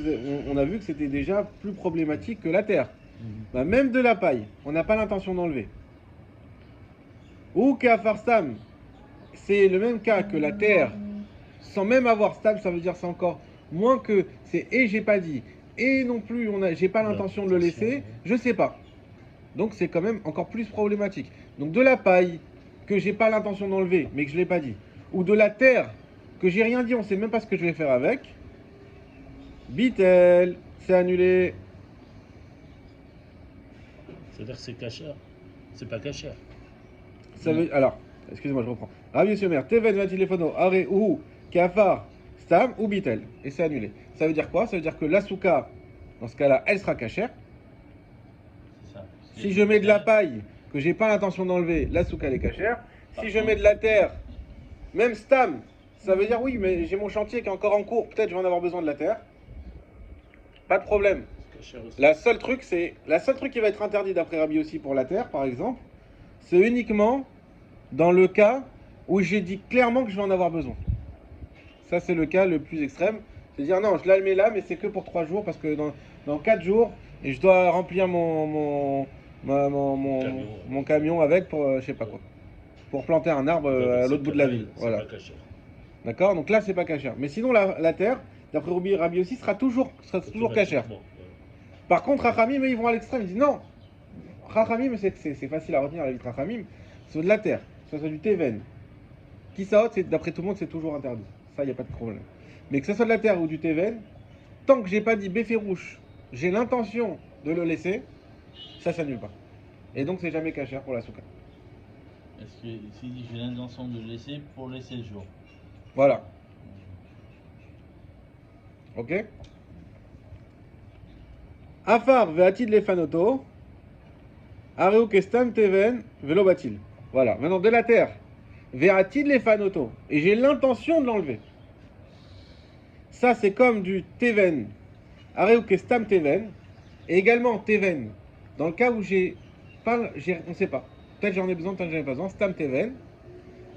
on a vu que c'était déjà plus problématique que la terre. Bah, même de la paille, on n'a pas l'intention d'enlever. Ou qu'afar stam, c'est le même cas que la terre, sans même avoir stam, ça veut dire c'est encore moins que c'est et j'ai pas dit. Et non plus, j'ai pas l'intention de le laisser, je sais pas. Donc c'est quand même encore plus problématique. Donc de la paille que j'ai pas l'intention d'enlever, mais que je l'ai pas dit, ou de la terre que j'ai rien dit, on sait même pas ce que je vais faire avec. Bitel, c'est annulé. C'est-à-dire que c'est cachère. C'est pas cachère. Ça veut, alors, excusez-moi, je reprends. Rabbi Yomer, Teven va téléphono, Are ou Kafar, Stam ou Bitel. Et c'est annulé. Ça veut dire quoi? Ça veut dire que la souka, dans ce cas-là, elle sera cachère. C'est ça. Si je mets de la paille que j'ai pas l'intention d'enlever, la souka elle est cachère. Si je mets de la terre, même Stam, ça veut dire oui, mais j'ai mon chantier qui est encore en cours, peut-être je vais en avoir besoin de la terre. Pas de problème. Cachère aussi. La seule truc qui va être interdit d'après Rabbi aussi pour la terre, par exemple, c'est uniquement dans le cas où j'ai dit clairement que je vais en avoir besoin. Ça, c'est le cas le plus extrême. C'est dire non, je la mets là, mais c'est que pour 3 jours parce que dans 4 jours, et je dois remplir mon camion avec pour je sais pas quoi. Pour planter un arbre à l'autre bout de la ville. Voilà. C'est pas cachère. D'accord? Donc là, c'est pas cachère. Mais sinon, la terre, d'après Rabbi aussi, sera toujours cachère. Automatiquement, ouais. Par contre, Rachamim, ils vont à l'extrême. Ils disent non. Rachamim, c'est facile à retenir la vie de Rachamim. C'est de la terre, que ce soit du Teven. Qui saute, d'après tout le monde, c'est toujours interdit. Ça, il n'y a pas de problème. Mais que ce soit de la terre ou du Teven, tant que j'ai pas dit béférouche, j'ai l'intention de le laisser, ça s'annule pas. Et donc c'est jamais cachère pour la souka. Est-ce que s'il dit j'ai l'intention de le laisser pour les 7 jours? Voilà. Ok. Afar ve'atid lefanoto, areu kestam teven velo batil. Voilà. Maintenant de la terre, ve'atid lefanoto, et j'ai l'intention de l'enlever. Ça c'est comme du teven, areu kestam teven, et également teven. Dans le cas où on ne sait pas. Peut-être j'en ai besoin, peut-être j'en ai pas besoin. Stam teven.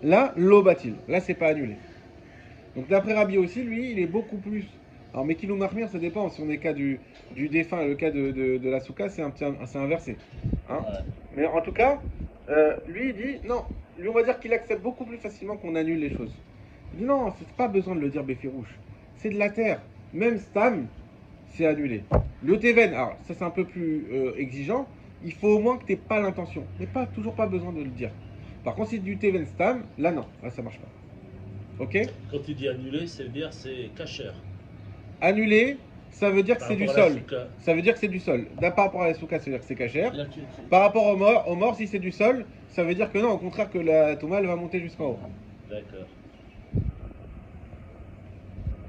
Là, lo batil. Là, c'est pas annulé. Donc d'après Rabbi aussi, lui, il est beaucoup plus. Alors, mais Kilou Mahmir, ça dépend. Si on est cas du défunt, le cas de la souka, c'est inversé. Hein. Ouais. Mais en tout cas, lui, il dit non. Lui, on va dire qu'il accepte beaucoup plus facilement qu'on annule les choses. Il dit non, c'est pas besoin de le dire Béfirouche. C'est de la terre. Même Stam, c'est annulé. Le Teven, alors ça c'est un peu plus exigeant. Il faut au moins que tu n'aies pas l'intention. Mais toujours pas besoin de le dire. Par contre, si c'est du Teven Stam, là non, là ça marche pas. Ok? Quand tu dis annulé, ça veut dire c'est cachère. Annulé, ça veut dire que Par c'est du rapport à la sol. souka. Ça veut dire que c'est du sol. Par rapport à la souka, ça veut dire que c'est cachère. C'est-à-dire que Par rapport aux morts, si c'est du sol, ça veut dire que non, au contraire, que la touma elle va monter jusqu'en haut. D'accord.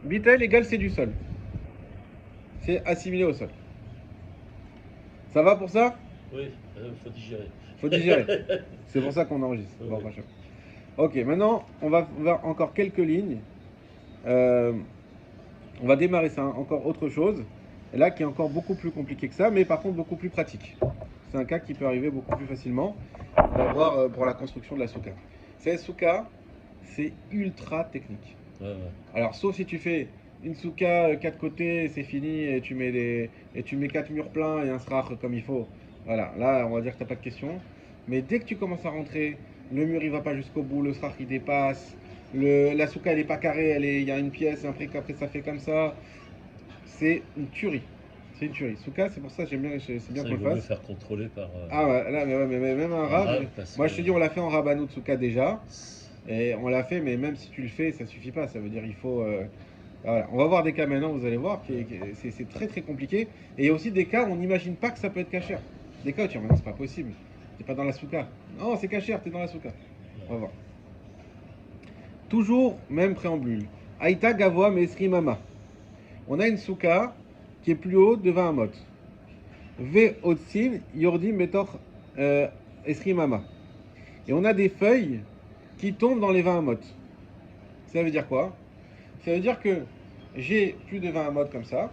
Bitel égale c'est du sol. C'est assimilé au sol. Ça va pour ça? Oui, faut digérer. Faut digérer. C'est pour ça qu'on enregistre. Oui, Bon, oui. machin. Ok, maintenant on va voir encore quelques lignes. On va démarrer ça, encore autre chose. Et là qui est encore beaucoup plus compliqué que ça, mais par contre beaucoup plus pratique. C'est un cas qui peut arriver beaucoup plus facilement. On va voir pour la construction de la souka. C'est souka, c'est ultra technique. Ouais, ouais. Alors sauf si tu fais une souka 4 côtés, c'est fini et tu mets 4 murs pleins et un srach comme il faut. Voilà, là on va dire que t'as pas de question. Mais dès que tu commences à rentrer, le mur il va pas jusqu'au bout, le srach il dépasse, la souka elle est pas carrée, il y a une pièce, après ça fait comme ça. C'est une tuerie. C'est une tuerie. Souka, c'est pour ça que j'aime bien, c'est bien Ça, qu'on il le vaut mieux fasse. faire contrôler par. Ah ouais, là, mais même un rab, arabe, parce moi que- je te dis on l'a fait en rabanou de souka déjà. Et on l'a fait, mais même si tu le fais, ça suffit pas. Ça veut dire il faut. Voilà. On va voir des cas maintenant, vous allez voir, c'est très très compliqué. Et il y a aussi des cas où on n'imagine pas que ça peut être cachère. Des cas où tu dis, mais non, c'est pas possible. T'es pas dans la souka. Non, c'est cachère, t'es dans la souka. On va voir. Toujours même préambule. Aïta Gavoa Mesri Mama. On a une souka qui est plus haute de 20 amot. Ve Otsin Yordi Metor Esri Mama. Et on a des feuilles qui tombent dans les 20 amot. Ça veut dire quoi? Ça veut dire que j'ai plus de 20 amot comme ça,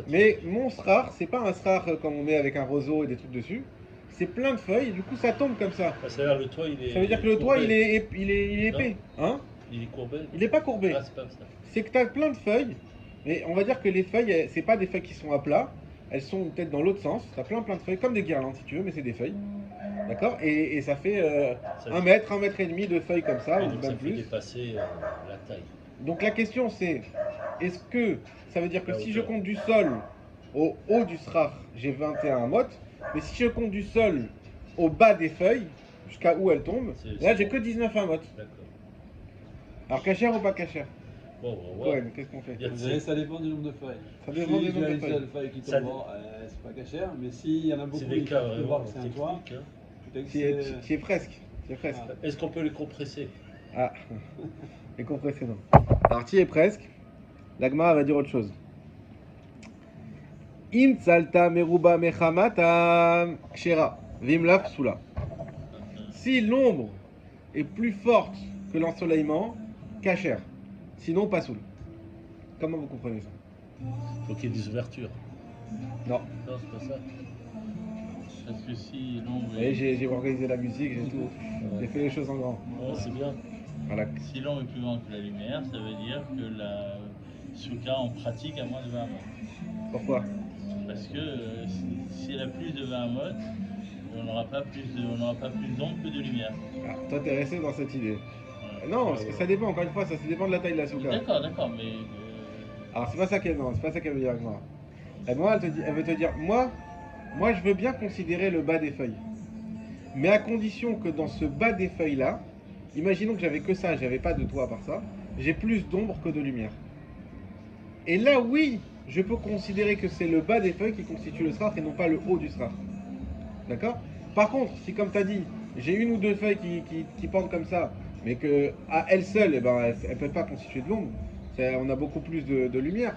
mais mon srar, c'est pas un srar comme on met avec un roseau et des trucs dessus. C'est plein de feuilles, du coup ça tombe comme ça. Ah, ça veut dire le toit, il est. Ça veut dire que le toit courbé. il est épais. Hein? Il est courbé. Il n'est pas courbé. Ah, c'est pas ça. C'est que tu as plein de feuilles, mais on va dire que les feuilles, c'est pas des feuilles qui sont à plat, elles sont peut-être dans l'autre sens. Tu as plein de feuilles, comme des guirlandes si tu veux, mais c'est des feuilles. D'accord? Et ça fait Ça 1 mètre, 1 mètre et demi de feuilles comme ça, Et ou donc ça même fait plus. dépasser la taille. Donc la question c'est, est-ce que ça veut dire que La si je hauteur. compte du sol au haut du srach, j'ai 21 amot, mais si je compte du sol au bas des feuilles, jusqu'à où elles tombent, C'est- là c'est j'ai bon. que 19 amot. D'accord. Alors cachère ou pas cachère? Bon, on va voir. Cohen, qu'est-ce qu'on fait? Il y a- Vous savez, ça dépend du nombre de feuilles. Ça dépend du Si tu nombre as de une feuilles. seule feuille qui Ça tombe, dé- c'est pas cachère, mais s'il y en a beaucoup, C'est des tu cas peux vraiment voir que c'est un toit. techniques. Hein. Peut-être que Tu c'est- y es presque. Tu y es presque. Ah. Est-ce qu'on peut les compresser? Ah, les cours précédents. Alors tu y es presque. L'Agmara va dire autre chose. Im tzalta meruba mechamata kshera vimla psula. Si l'ombre est plus forte que l'ensoleillement, kasher. Sinon, pas soul. Comment vous comprenez ça? Faut qu'il y ait des ouvertures. Non. Non, c'est pas ça. Parce que si l'ombre Vous voyez, est, j'ai organisé la musique, j'ai tout. J'ai fait les choses en grand. Ouais, c'est bien. Voilà. si l'ombre est plus grande que la lumière, ça veut dire que la souka en pratique à moins de 20 amot. Pourquoi? Parce que si elle a plus de 20 amot, on n'aura pas plus d'ombre que de lumière. Ah, toi, t'es resté dans cette idée. Voilà. Non, parce que ça dépend, encore une fois, ça dépend de la taille de la souka. D'accord, mais Alors c'est pas ça qu'elle veut dire avec moi. Moi, elle veut te dire, moi je veux bien considérer le bas des feuilles. Mais à condition que dans ce bas des feuilles là, imaginons que j'avais que ça, j'avais pas de toit à part ça, j'ai plus d'ombre que de lumière. Et là oui, je peux considérer que c'est le bas des feuilles qui constitue le sraf et non pas le haut du sraf. D'accord? Par contre, si comme tu as dit, j'ai une ou deux feuilles qui pendent comme ça, mais que à elles seules, eh ben, elles ne peuvent pas constituer de l'ombre, on a beaucoup plus de lumière.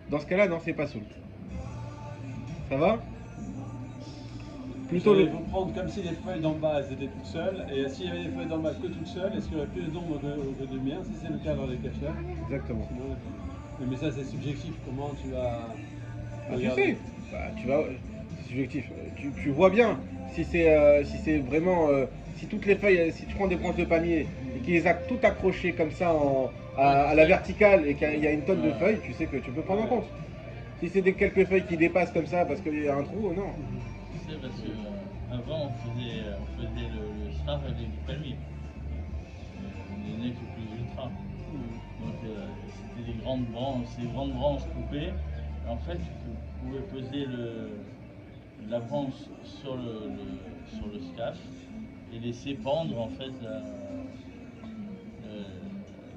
Dans ce cas-là, non, c'est pas soul. Ça va? Plutôt Il le. faut prendre comme si les feuilles d'en bas elles étaient toutes seules. Et s'il y avait des feuilles d'en bas que toutes seules, est-ce qu'il y aurait plus d'ombre que de lumière? Si c'est le cas dans les cachets. Exactement. Mais ça c'est subjectif. Comment tu vas. Ah, tu regarder sais, tu vas, c'est subjectif. Tu vois bien si c'est vraiment, si toutes les feuilles, si tu prends des branches de palmier et qu'ils les a toutes accrochées comme ça à la verticale et qu'il y a une tonne de feuilles, tu sais que tu peux prendre en compte. Si c'est des quelques feuilles qui dépassent comme ça parce qu'il y a un trou, non. Tu sais, parce que avant on faisait le strap avec du palmier. On donnait que plus ultra. Donc c'était des grandes branches, ces grandes branches coupées. En fait, tu pouvais poser la branche sur le scaf et laisser pendre en fait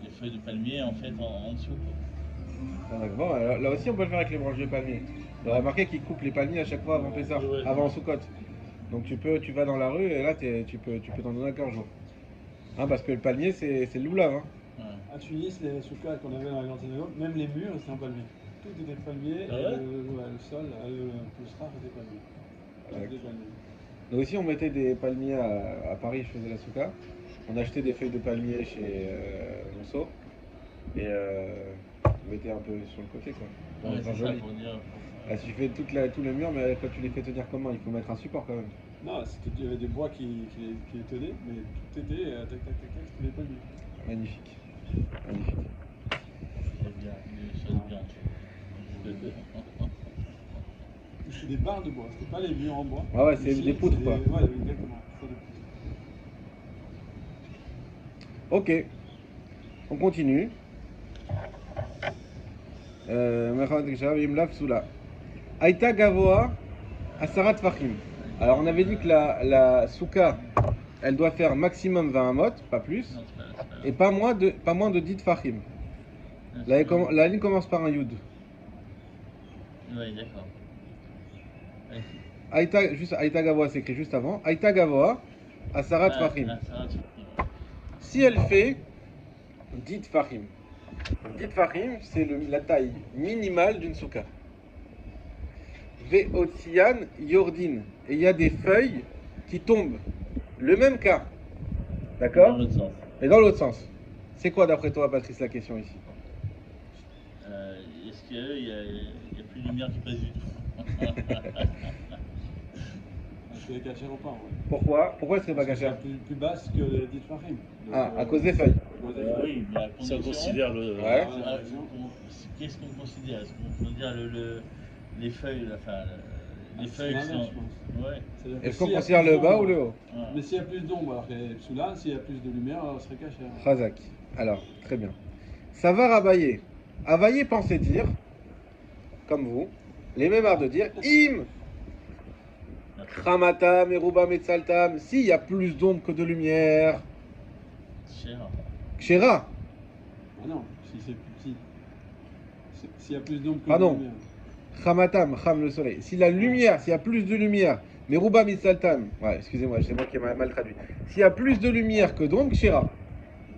les feuilles de palmier en fait en dessous. Bon, là aussi, on peut le faire avec les branches de palmier. Vous avez remarqué qu'ils coupent les palmiers à chaque fois avant Pessah, Ouais. avant Soukot. Donc tu vas dans la rue et là tu peux t'en donner qu'un jour. Hein, parce que le palmier c'est le loulav. Hein. Ouais. À Tunis, les soukas qu'on avait dans la grande synagogue, même les murs c'était en palmier. Tout était palmier. Ah Et ouais le sol, le strap était palmier. Tout Ouais. était palmier. Nous aussi on mettait des palmiers à Paris, je faisais la souka. On achetait des feuilles de palmier chez Monceau et on mettait un peu sur le côté quoi. Ouais, Enfin, c'est ça joli. pour dire. Ah, si tu fais tout le mur, mais quand tu les fais tenir comment? Il faut mettre un support quand même. Non, il y avait des bois qui les tenaient, mais tout était tac tac tac tac, c'était des palmiers. Magnifique. Magnifique. C'est bien, des choses bien. C'était des barres de bois, c'était pas les murs en bois. Ah ouais, c'est Ici, des poutres, quoi. Ouais, exactement. C'est des poutres. Ok, on continue. Aïta Gavoa Asarat Fahim. Alors on avait dit que la souka, elle doit faire maximum 20 amot, pas plus, Non, c'est pas et pas moins de 10 Fahim. La ligne commence par un yud. Oui, d'accord. Ouais. Aïta Gavoa, c'est écrit juste avant. Aïta Gavoa Asarat Fahim. Ça va, tu- Si elle fait 10 Fahim. 10 Fahim, c'est la taille minimale d'une souka. Ve'otzian Yordin. Et il y a des feuilles qui tombent. Le même cas. Dans D'accord? l'autre sens. Et dans l'autre sens. C'est quoi d'après toi, Patrice, la question ici? Est-ce qu'il y a plus de lumière qui passe du tout? C'est caché au pain, ouais. Pourquoi? Pourquoi elle serait pas Parce que cachère? c'est plus basse que les 10 farines. Ah, à cause des feuilles. Oui, mais à Ça condition. considère le. Ouais. Ah, qu'est-ce qu'on considère? Est-ce qu'on considère les feuilles, les feuilles C'est l'inverse, sont. je pense. Ouais. C'est-à-dire que Est-ce qu'on s'il y a considère plus le bas d'ombre- ou le haut? Ouais. Mais s'il y a plus d'ombre, alors que celui-là, s'il y a plus de lumière, alors ce serait caché. Khazak. Alors, très bien. Ça va rabailler. Availler pensait dire, comme vous, les mêmes arts de dire, im Kramatam, Eruba Metzaltam, s'il y a plus d'ombre que de lumière, Cher. Kshera. Ah non, si c'est plus petit. S'il y a plus d'ombre que Pardon. de lumière. Khamatam, Kham le soleil. Si la lumière, s'il y a plus de lumière, Meruba Mitzaltam, ouais, excusez-moi, c'est moi qui ai mal traduit. S'il y a plus de lumière que d'ombre, Kshera.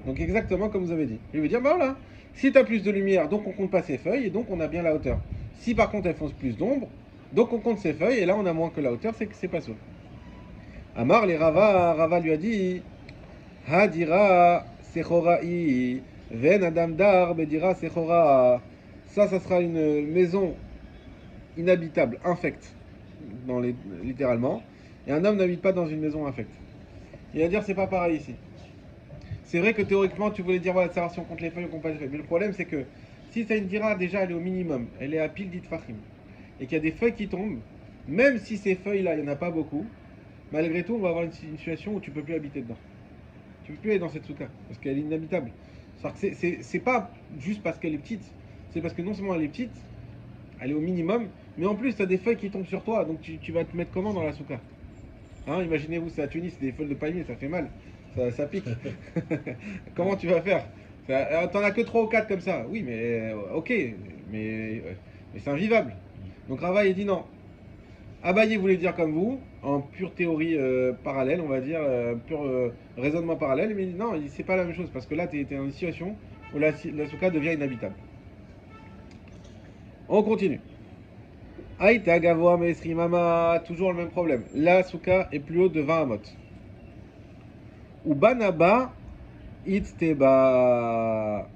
Donc exactement comme vous avez dit. Je vais dire, bah voilà, si tu as plus de lumière, donc on compte pas ses feuilles, et donc on a bien la hauteur. Si par contre elles font plus d'ombre, donc on compte ses feuilles, et là on a moins que la hauteur, c'est que c'est pas ça. Amar les Rava lui a dit, Hadira Sechora'i, Ven Adam Dar Bedira Sechora. Ça sera une maison inhabitable, infecte, littéralement. Et un homme n'habite pas dans une maison infecte. Il va dire, c'est pas pareil ici. C'est vrai que théoriquement, tu voulais dire, voilà, de savoir si on compte les feuilles ou qu'on compte pas les feuilles. Mais le problème, c'est que si tu as une dira, déjà, elle est au minimum. Elle est à pile d'itfachim. Et qu'il y a des feuilles qui tombent, même si ces feuilles-là, il n'y en a pas beaucoup, malgré tout, on va avoir une situation où tu peux plus habiter dedans. Tu peux plus aller dans cette souka, parce qu'elle est inhabitable. C'est pas juste parce qu'elle est petite, c'est parce que non seulement elle est petite, elle est au minimum, mais en plus, tu as des feuilles qui tombent sur toi, donc tu vas te mettre comment dans la souka? Hein, imaginez-vous, c'est à Tunis, c'est des feuilles de palmier, ça fait mal, ça pique. Comment tu vas faire? T'en as que 3 ou 4 comme ça. Oui, mais ok, mais c'est invivable. Donc Rava il dit non. Abaye voulait dire comme vous, en pure théorie parallèle, on va dire, pur raisonnement parallèle, mais non, c'est pas la même chose, parce que là, tu es dans une situation où la souka devient inhabitable. On continue. Aïta gavoa meesri mama, toujours le même problème. La souka est plus haute de 20 amot. Ou banaba itzteba.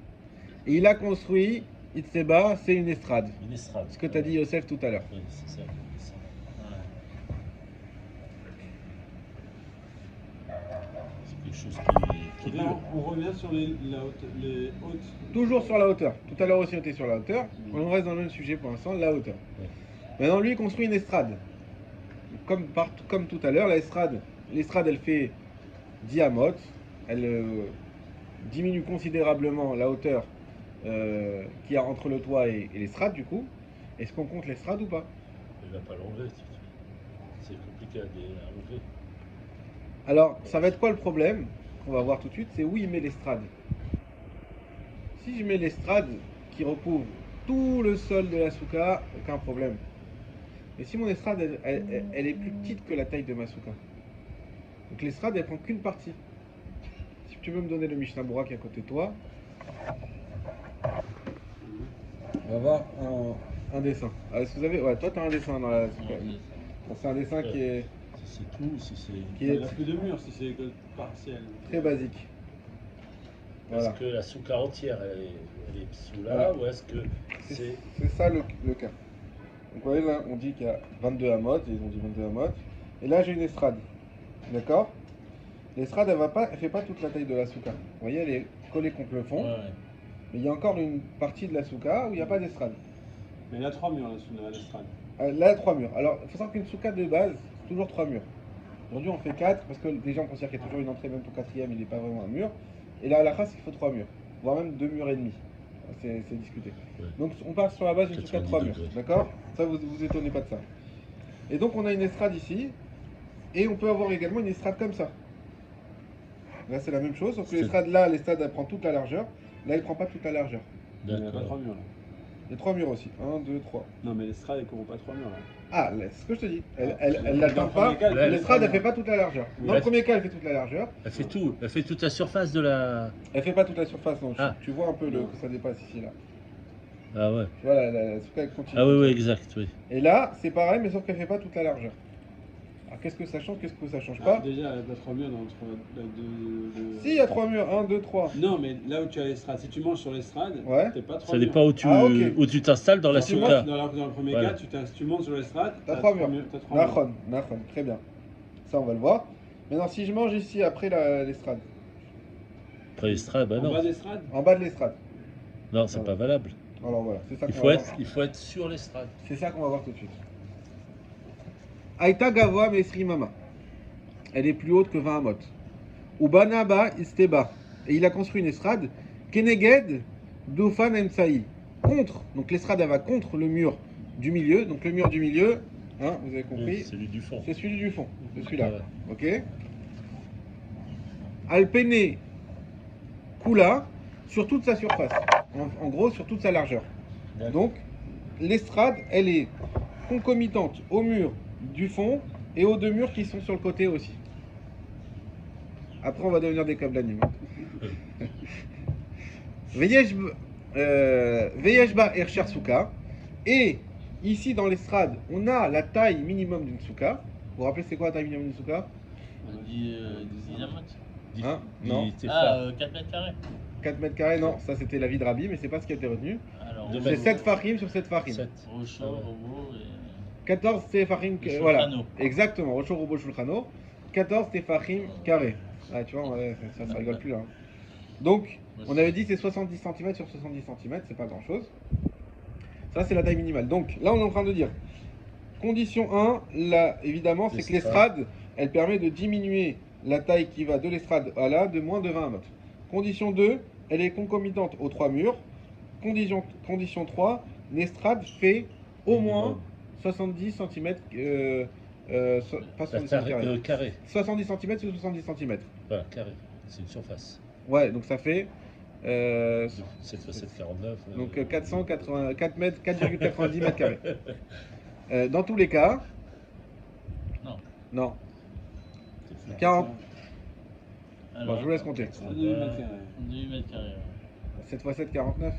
Et il a construit, itzteba, c'est une estrade. Une estrade. Ce que tu as dit Yosef tout à l'heure. Oui, c'est ça. C'est quelque chose qui Là, on revient sur les hautes. Toujours sur la hauteur. Tout à l'heure aussi on était sur la hauteur. On reste dans le même sujet pour l'instant, la hauteur. Ouais. Maintenant lui il construit une estrade. Comme tout à l'heure, l'estrade elle fait 10 amot. Elle diminue considérablement la hauteur qu'il y a entre le toit et l'estrade du coup. Est-ce qu'on compte l'estrade ou pas? Il ne va pas l'enlever. C'est compliqué à enlever. Alors ça va être quoi le problème qu'on va voir tout de suite? C'est où il met l'estrade. Si je mets l'estrade qui recouvre tout le sol de la souka, aucun problème. Mais si mon estrade elle est plus petite que la taille de ma souka, donc l'estrade elle prend qu'une partie. Si tu veux me donner le Mishnah Bura qui est à côté de toi, on va voir un dessin. Ah, est-ce que vous avez... Ouais, toi tu as un dessin dans la souka. Bon, c'est un dessin qui est Si c'est tout, si c'est. Qui est- Il n'y a plus de mur si c'est que partiel. très basique. Voilà. Est-ce que la souka entière elle est sous là Voilà. ou est-ce que c'est. C'est ça le cas. Donc vous voyez là, on dit qu'il y a 22 amot, ils ont dit 22 amot. Et là j'ai une estrade. D'accord? L'estrade elle fait pas toute la taille de la souka. Vous voyez, elle est collée contre le fond. Ouais. Mais il y a encore une partie de la souka où il n'y a pas d'estrade. Mais il y a 3 murs là sous l'estrade. Là, il y a 3 murs. Alors, il faut savoir qu'une souka de base, c'est toujours 3 murs. Aujourd'hui, on fait 4 parce que les gens considèrent qu'il y a toujours une entrée, même au 4e, il n'est pas vraiment un mur. Et là, à la race, il faut 3 murs, voire même 2 murs et demi. C'est discuté. Ouais. Donc, on part sur la base d'une souka de 3 murs. 90 degrés. D'accord? Ça, vous étonnez pas de ça. Et donc, on a une estrade ici. Et on peut avoir également une estrade comme ça. Là, c'est la même chose, sauf que C'est- l'estrade, elle prend toute la largeur. Là, elle prend pas toute la largeur. Il n'y a pas 3 D'accord. murs là. Il y a 3 murs aussi. 1, 2, 3. Non, mais l'estrade elle couvre pas 3 murs là. Ah, c'est ce que je te dis. Elle Dans n'atteint le pas. premier cas, elle L'estrade, elle fait fait pas toute la largeur. Oui. Dans le premier cas, elle fait toute la largeur. Elle fait tout. Elle fait toute la surface de la. Elle fait pas toute la surface. Donc, Ah. tu vois un peu que ça dépasse ici, là. Ah ouais. Tu vois, la souka, elle continue. Ah oui, oui, exact, oui. Et là, c'est pareil, mais sauf qu'elle fait pas toute la largeur. Alors, qu'est-ce que ça change? Qu'est-ce que ça change pas? Déjà, il n'y a pas 3 murs dans le. Si, il y a 3 murs. 1, 2, 3. Non, mais là où tu as l'estrade, si tu manges sur l'estrade, Ouais. t'es pas 3 Ça murs. dépend où tu Ah, ok. où tu t'installes dans la Si tu souka. Dans le premier Voilà. cas, tu montes sur l'estrade, T'as 3 murs. T'as 3 murs. Nahon, très bien. Ça, on va le voir. Maintenant, si je mange ici, après l'estrade, Après l'estrade, bah En bas non. d'estrade, en bas de l'estrade. Non, c'est pas valable. Alors voilà, c'est ça Il qu'on faut va être, voir. il faut être sur l'estrade. C'est ça qu'on va voir tout de suite. Aïta Gavoa Mesri Mama. Elle est plus haute que 20 amot. Ubanaba Isteba. Et il a construit une estrade. Keneged Dufan Emsaï. Contre. Donc l'estrade, elle va contre le mur du milieu. Donc le mur du milieu, hein, vous avez compris, Celui du fond. c'est celui du fond. C'est celui-là. Ouais. Ok? Alpene Kula sur toute sa surface. En gros, sur toute sa largeur. D'accord. Donc, l'estrade, elle est concomitante au mur du fond et aux deux murs qui sont sur le côté aussi. Après, on va devenir des câbles Veyeshba Ercher Souka. Et ici, dans l'estrade, on a la taille minimum d'une souka. Vous vous rappelez, c'est quoi la taille minimum d'une souka? On dit 10 amot. Hein? Non. Ah, 4 mètres carrés. 4 mètres carrés, non. Ça, c'était l'avis de Rabbi, mais c'est pas ce qui a été retenu. Alors, Deux C'est mètres. 7 fachim sur 7 fachim. 7. Rochaud, Ah ouais. Robo et. 14 tefachim, Le voilà. Shulchano. Exactement, Rocho Robo Shulchano. 14 tefachim carrés. Ah, tu vois, ouais, ça rigole plus là. Donc, on avait dit c'est 70 cm sur 70 cm, c'est pas grand chose. Ça, c'est la taille minimale. Donc, là, on est en train de dire condition 1, là, évidemment, c'est que l'estrade, elle permet de diminuer la taille qui va de l'estrade à là de moins de 20 amot. Condition 2, elle est concomitante aux 3 murs. Condition 3, l'estrade fait au moins 70 cm, pas 70 cm, Carré. 70 cm sur 70 cm. Voilà, carré. C'est une surface. Ouais, donc ça fait 7 x 7, 49. donc 4,90 mètres carrés. Dans tous les cas, Non. C'est fait. 40. Alors, Bon, je vous laisse compter. 2 mètres carrés. 2 mètres carrés. 7 x 7, 49.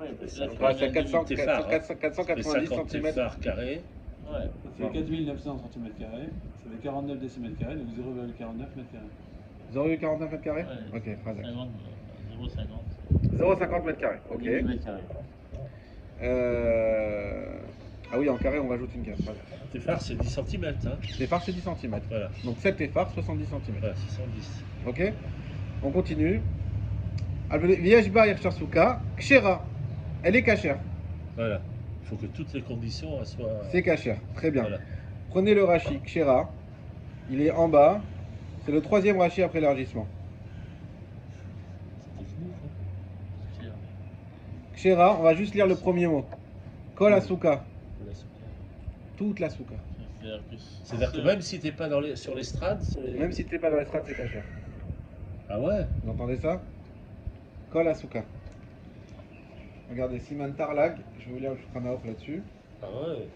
Ouais, parce que là, Ouais, c'est 400, Tes phares, hein. 490 50 cm. phares carrés. Ouais. Ça fait 4900 cm², ça fait 49 décimètres carrés, donc 0,49 mètres carrés. 0,49 mètres carrés. Ouais. Ok, Razak. 50, 0,50. 0,50 mètres carrés. Ok. 2 mètres carrés. Ah oui, en carré, on rajoute une case. Razak. Tes phares, c'est 10 cm. Hein. Les phares, c'est 10 cm. Voilà. Donc 7 tes phares, 70 cm. Voilà, 610. Ok. On continue. Vieshba Yerchasuka, Kshera. Elle est cachère. Voilà. Il faut que toutes les conditions soient. C'est cachère. Très bien. Voilà. Prenez le Rashi, Kshera. Il est en bas. C'est le troisième Rashi après l'élargissement. C'est technique. Hein. Tiens. Kshera, on va juste lire le premier mot. Kol Asuka. Voilà, c'est bien. Toute la souka. C'est-à-dire que même si t'es pas sur l'estrade, Même si tu n'es pas dans l'estrade, c'est cachère. Ah ouais. Vous entendez ça? Kol Asuka. Regardez, Siman Tarlag. Je vais vous lire le Shulchan Aruch là-dessus. Ah ouais.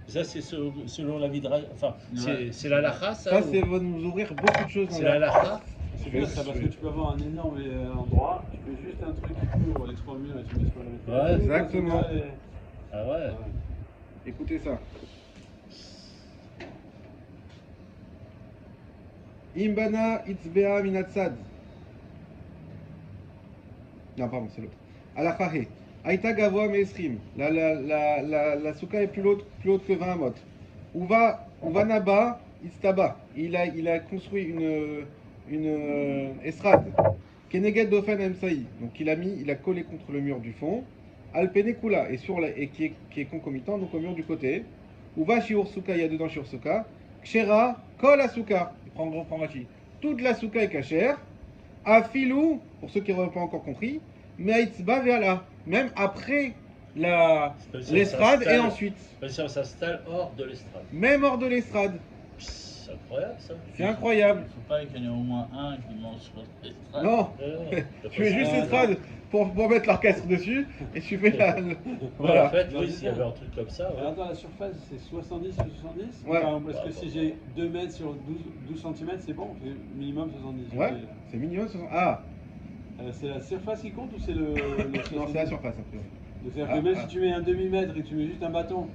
Ça, c'est selon la vie de. Enfin, Ouais. c'est la lacha, ça Ça, ou- c'est va nous ouvrir beaucoup de choses dans C'est la lacha. C'est bien ça parce que tu peux avoir un énorme endroit, tu fais juste un truc qui couvre les 3 murs et tu mets sur le Ouais, exactement. Ah ouais. Écoutez ça. Imbana itzbea minatsad. Non, pardon, c'est l'autre. Alachahe. Aïta gavoa meesrim. La souka est plus haute que 20 amot. Uva naba itztaba. Il a construit une estrade. Keneged dofen emsaï. Donc il a collé contre le mur du fond. Alpenekula et qui est concomitant donc au mur du côté. Uva shiur souka, il y a dedans shiur souka. Kshera kol asuka. Prends Rashi. Toute la souka est cachère. Afilou, pour ceux qui n'auraient pas encore compris, mais Aitzba Veala, même après l'estrade et ensuite. Même si on s'installe hors de l'estrade. Même hors de l'estrade. C'est incroyable ça. C'est incroyable. Il ne faut pas qu'il y en ait au moins un qui mange sur l'estrade. Non, tu mets juste l'estrade pour mettre l'orchestre dessus et tu fais la. Voilà. En Voilà. fait, oui, s'il y avait un truc comme ça. Ouais. Alors dans la surface, c'est 70 sur 70 Ouais. Enfin, parce que si j'ai 2 mètres sur 12 cm, c'est bon, c'est minimum 70. Ouais, c'est minimum. Ah, C'est la surface qui compte ou c'est le non, c'est la surface après. C'est-à-dire que même si tu mets un demi-mètre et que tu mets juste un bâton,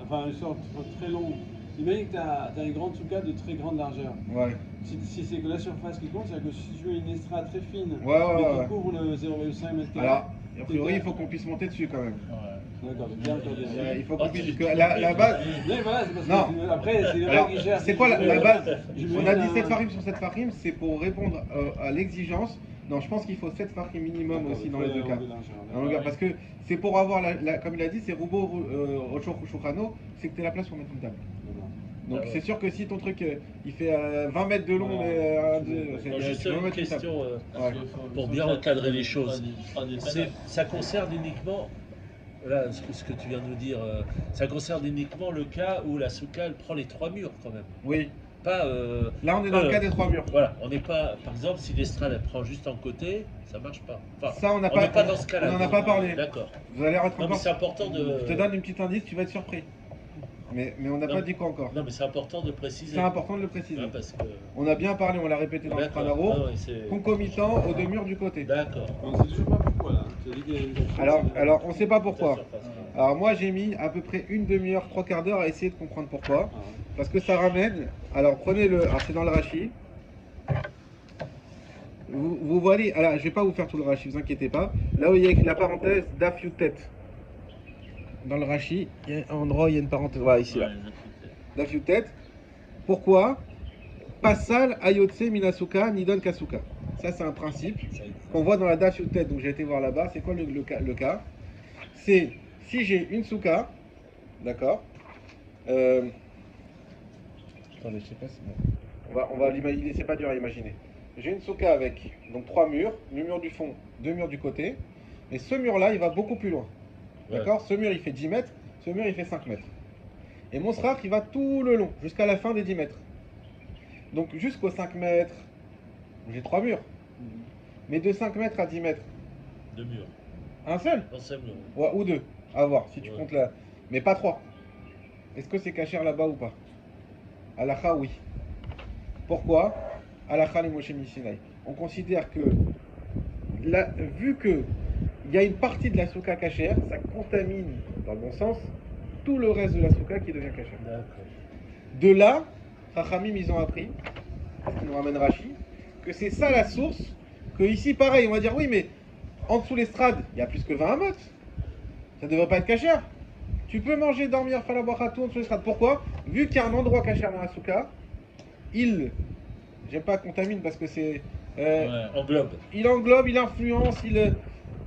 enfin une sorte très long, imagine que tu as une grande souka de très grande largeur. Ouais. Si c'est que la surface qui compte, c'est-à-dire que si tu mets une estrade très fine, Ouais, mais qui ouais. couvre le 0,5 mètre carré. Alors, a priori, il faut qu'on puisse monter dessus quand même. Ouais. D'accord, donc bien encadré. Il faut qu'on puisse. Parce que la base. Oui, voilà, c'est parce Non. que après, c'est les Alors, règles qui gèrent. c'est quoi la base? Je On mets a un- 17 farim sur 7 farim, c'est pour répondre à l'exigence. Non, je pense qu'il faut 7 farim minimum D'accord, aussi il dans faut les deux en cas. deux largeurs, En d'accord. longueur, parce que c'est pour avoir, comme il a dit, c'est Rubo Rochochano, c'est que tu as la place pour mettre une table. D'accord. Donc Ah ouais. c'est sûr que si ton truc il fait 20 mètres de long, Voilà. mais Non, juste tu peux une mettre une table. question. Parce Ouais. qu'il faut- Pour faut bien que encadrer les il choses. fera des panneaux. Ça concerne uniquement, là, ce que tu viens de nous dire, ça concerne uniquement le cas où la souka elle prend les 3 murs quand même. Oui, Pas. là on est dans le cas des 3 murs. Voilà, on n'est pas. Par exemple, si l'estrade elle prend juste en côté, ça marche pas. Enfin, Ça on n'a on pas, n'est pas dans ce cas-là. on n'en a pas parlé. D'accord. Vous allez être Non, mais encore. c'est important de. Je te donne une petite indice, tu vas être surpris. Mais on n'a Non. pas dit quoi encore. Non, mais c'est important de préciser. C'est important de le préciser. Hein, parce que. On a bien parlé, on l'a répété dans le D'accord. Pranaro, Ah ouais, c'est- concomitant aux deux murs du côté. D'accord. On sait toujours pas pourquoi là. Tu as dit qu'il y a une surface, Alors on ne sait pas pourquoi. Ça surpasse pas. Alors moi j'ai mis à peu près une demi-heure, 3/4 d'heure à essayer de comprendre pourquoi. Ah, Parce que ça ramène. Alors prenez le. Alors c'est dans le Rashi. Vous voyez. Alors je vais pas vous faire tout le Rashi, vous inquiétez pas. Là où il y a écrit la parenthèse Daf Yutet. Dans le Rashi, il y a un endroit où il y a une parenthèse. Voilà, ici là. Ouais, exactement. Daf Yutet. Pourquoi Pasal Ayotse Minasuka Nidon Kasuka. Ça c'est un principe qu'on voit dans la Daf Yutet. Donc j'ai été voir là-bas. C'est quoi le cas? C'est si j'ai une souka, d'accord. Attendez, je sais pas si on va l'imaginer, c'est pas dur à imaginer. J'ai une souka avec donc 3 murs, le mur du fond, 2 murs du côté, et ce mur-là, il va beaucoup plus loin. Ouais. D'accord? Ce mur, il fait 10 mètres, ce mur, il fait 5 mètres. Et mon srach, il va tout le long, jusqu'à la fin des 10 mètres. Donc jusqu'aux 5 mètres, j'ai 3 murs. Mais de 5 mètres à 10 mètres, 2 murs. un seul? Non, c'est mieux. Ouais, ou 2, à voir, si tu Ouais. comptes là. Mais pas 3. Est-ce que c'est cachère là-bas ou pas? Halakha, oui. Pourquoi? Halakha les Moshe Mishinai. On considère que, vu que il y a une partie de la souka cachère, ça contamine, dans le bon sens, tout le reste de la souka qui devient cachère. D'accord. De là, Chachamim, ils ont appris, ce qui nous ramène Rashi, que c'est ça la source, que ici, pareil, on va dire, oui, mais en dessous l'estrade, il y a plus que 20 amot. Ça ne devrait pas être cachère. Tu peux manger, dormir, faire la bracha, tout en dessous l'estrade. Pourquoi? Vu qu'il y a un endroit cachère dans la souka, j'aime pas contamine parce que c'est... Englobe. Il englobe, il influence,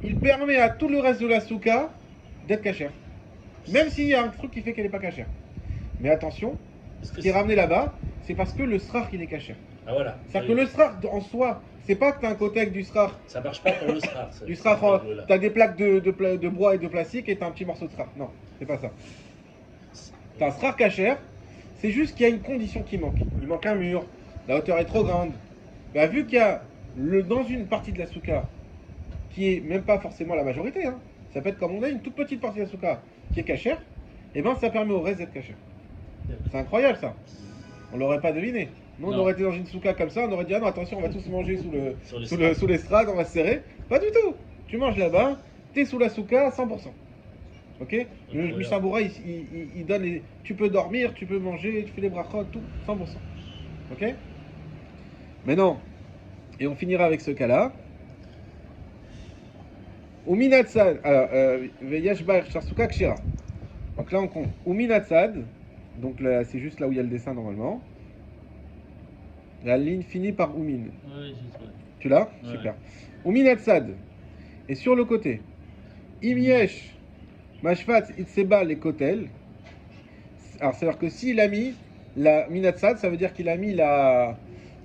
il permet à tout le reste de la souka d'être cachère. Même s'il y a un truc qui fait qu'elle n'est pas cachère. Mais attention, Est-ce ce que qui est ramené là-bas, c'est parce que le srach il est cachère. Ah voilà. C'est-à-dire que le srach en soi, c'est pas que tu as un côté avec du srach. Ça marche pas pour le srach. Du srach, tu as des plaques de bois et de plastique et tu as un petit morceau de srach. Non, c'est pas ça. Tu as un srach cachère, c'est juste qu'il y a une condition qui manque. Il manque un mur, la hauteur est trop grande. Bah, vu qu'il y a dans une partie de la souka, qui est même pas forcément la majorité, hein, ça peut être comme on a une toute petite partie de la souka qui est cachère, et ben ça permet au reste d'être cachère. C'est incroyable ça. On l'aurait pas deviné. Nous, on Non. aurait été dans une souka comme ça, on aurait dit ah non attention, on va tous manger Sur sous l'estrade, on va se serrer. Pas du tout. Tu manges là-bas, t'es sous la souka à 100%. Ok? Le Mishabura, il donne les. Tu peux dormir, tu peux manger, tu fais les brachot, tout, 100%. Ok? Mais non. Et on finira avec ce cas-là. Uminatsad. Alors, Veyashbar Charsuka Kshira. Donc là, on compte. Uminatsad. Donc là, c'est juste là où il y a le dessin normalement. La ligne finit par Umin. Oui, j'ai trouvé. Tu l'as? Ouais. Super. Uminatsad. Et sur le côté. Imiesh. Mashvat Itseba les kotel. Alors, c'est-à-dire que s'il a mis la minatsad, ça veut dire qu'il a mis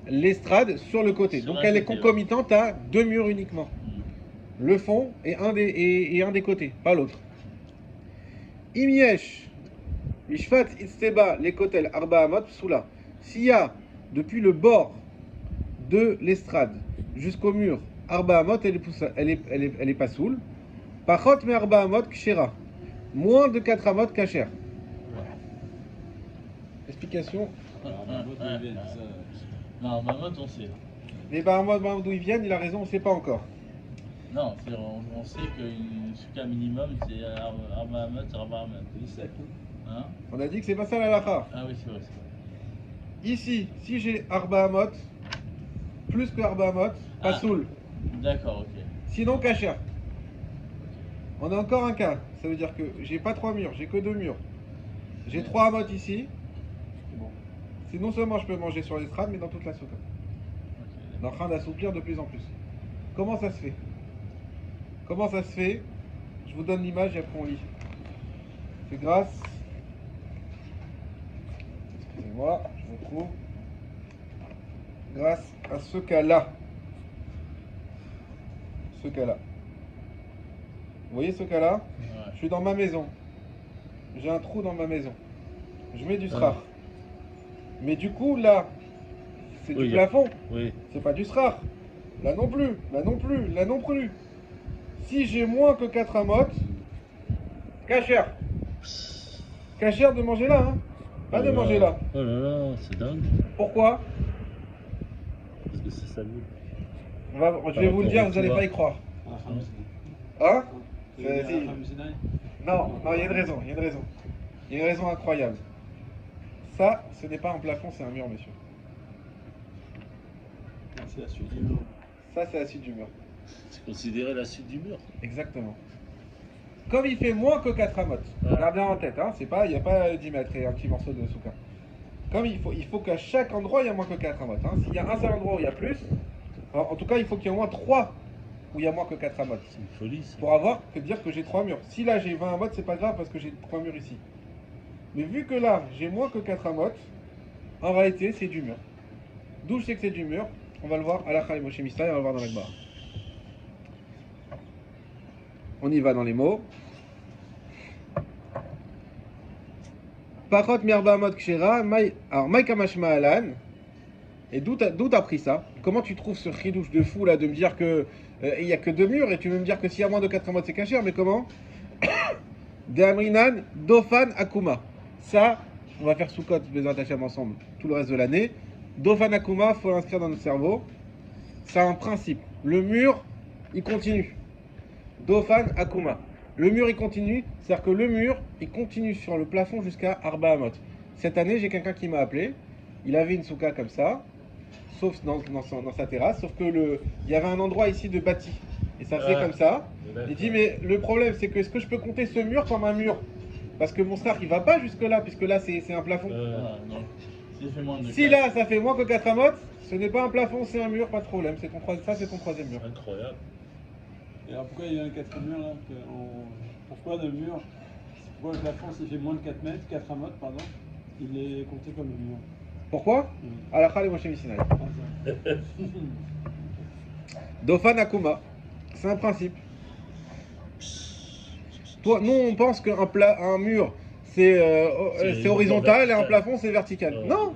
l'estrade sur le côté. Sur Donc un elle est côté, concomitante à 2 murs uniquement. Le fond et un des côtés, pas l'autre. Imiesh, Mishfat Itseba, les kotel, Arba Amot, Psoula. S'il y a, depuis le bord de l'estrade jusqu'au mur, Arba Amot, elle est pas soule. Pachot me Arba Amot, Kshera. Moins de 4 Amot, Kacher. Explication. Alors, ma botte, elle vient, ça, Non, Mamot, on sait. Les Bahamot, d'où ils viennent, il a raison, on ne sait pas encore. Non, on sait qu'une suka minimum, c'est Arba Hamot, Arba Hamot. c'est sec, hein. Hein? On a dit que c'est pas ça la lacha. Ah oui, c'est vrai, c'est vrai. Ici, si j'ai Arba Amot, plus que Arba Amot, pas Ah. soul. D'accord, ok. Sinon, Kacher. On a encore un cas. Ça veut dire que j'ai pas 3 murs, j'ai que 2 murs. J'ai 3 Amot ici. Bon. C'est non seulement je peux manger sur l'estrade, mais dans toute la souka. Ok, On est en train d'assouplir de plus en plus. Comment ça se fait? Comment ça se fait? Je vous donne l'image et après on lit. C'est grâce. Excusez-moi, je vous trouve. Grâce à ce cas-là. Ce cas-là. Vous voyez ce cas-là? Je suis dans ma maison. J'ai un trou dans ma maison. Je mets du srar. Mais du coup, là, c'est Oui, du y a- plafond. Oui. C'est pas du srar. Là non plus, là non plus, là non plus. Si j'ai moins que 4 amotes, cachère. Cachère de manger là, hein. Pas de manger là. Oh là là, c'est dingue. Pourquoi? Parce que c'est salé. Je vais vous le dire, vous n'allez pas y croire. Ah, Hamzini. Hein? Tu veux dire Si. Hamzini? Non, il y a une raison, il y a une raison. Il y a une raison incroyable. Ça, ce n'est pas un plafond, c'est un mur, monsieur. Ah, c'est la suite du mot. Ça, c'est la suite du mur. C'est considéré la suite du mur. Exactement. Comme il fait moins que 4 amotes, Ouais. garde bien en tête, hein, il n'y a pas 10 mètres et un petit morceau de souka. Comme il faut qu'à chaque endroit, il y a moins que 4 amotes. Hein. S'il y a un seul endroit où il y a plus, en tout cas, il faut qu'il y ait au moins 3 où il y a moins que 4 amotes. C'est une folie, ça. Pour avoir que dire que j'ai 3 murs. Si là j'ai 20 amotes, c'est pas grave parce que j'ai 3 murs ici. Mais vu que là, j'ai moins que 4 amotes, en réalité, c'est du mur. D'où je sais que c'est du mur, on va le voir à la Khalil Moshe Mista et on va le voir dans l'Agbar. On y va dans les mots. Pachot mirba amot kshera, alors maï kamashma alan. Et d'où t'as pris ça? Comment tu trouves ce chidouche de fou là de me dire que il y a que 2 murs et tu veux me dire que s'il y a moins de 4 amotes c'est cachère, mais comment? De amrinan dofan akuma. Ça, on va faire Sukkot, Bezrat Hashem ensemble, tout le reste de l'année. Dofan Akuma, il faut l'inscrire dans notre cerveau. C'est un principe. Le mur, il continue. Dofan Akuma. Le mur, il continue. C'est-à-dire que le mur, il continue sur le plafond jusqu'à Arba Amot. Cette année, j'ai quelqu'un qui m'a appelé. Il avait une souka comme ça, sauf dans sa terrasse. Sauf que il y avait un endroit ici de bâti. Et ça faisait comme ça. Il dit, mais le problème, c'est que est-ce que je peux compter ce mur comme un mur? Parce que mon star, il va pas jusque là, puisque là, c'est un plafond. Non. Si là, ça fait moins que 4 amot, ce n'est pas un plafond, c'est un mur, pas de problème. Ça, c'est ton troisième mur. Incroyable. Et alors pourquoi il y a un quatrième mur là Pourquoi le mur, pourquoi le plafond s'il fait moins de 4 mètres, 4 amotes, pardon, il est compté comme le mur? Pourquoi? Alakha le Moshe Missinai. Ah, ça. Dofan Akuma, c'est un principe. Toi, nous, on pense qu'un mur, c'est horizontal et un plafond, c'est vertical. Non,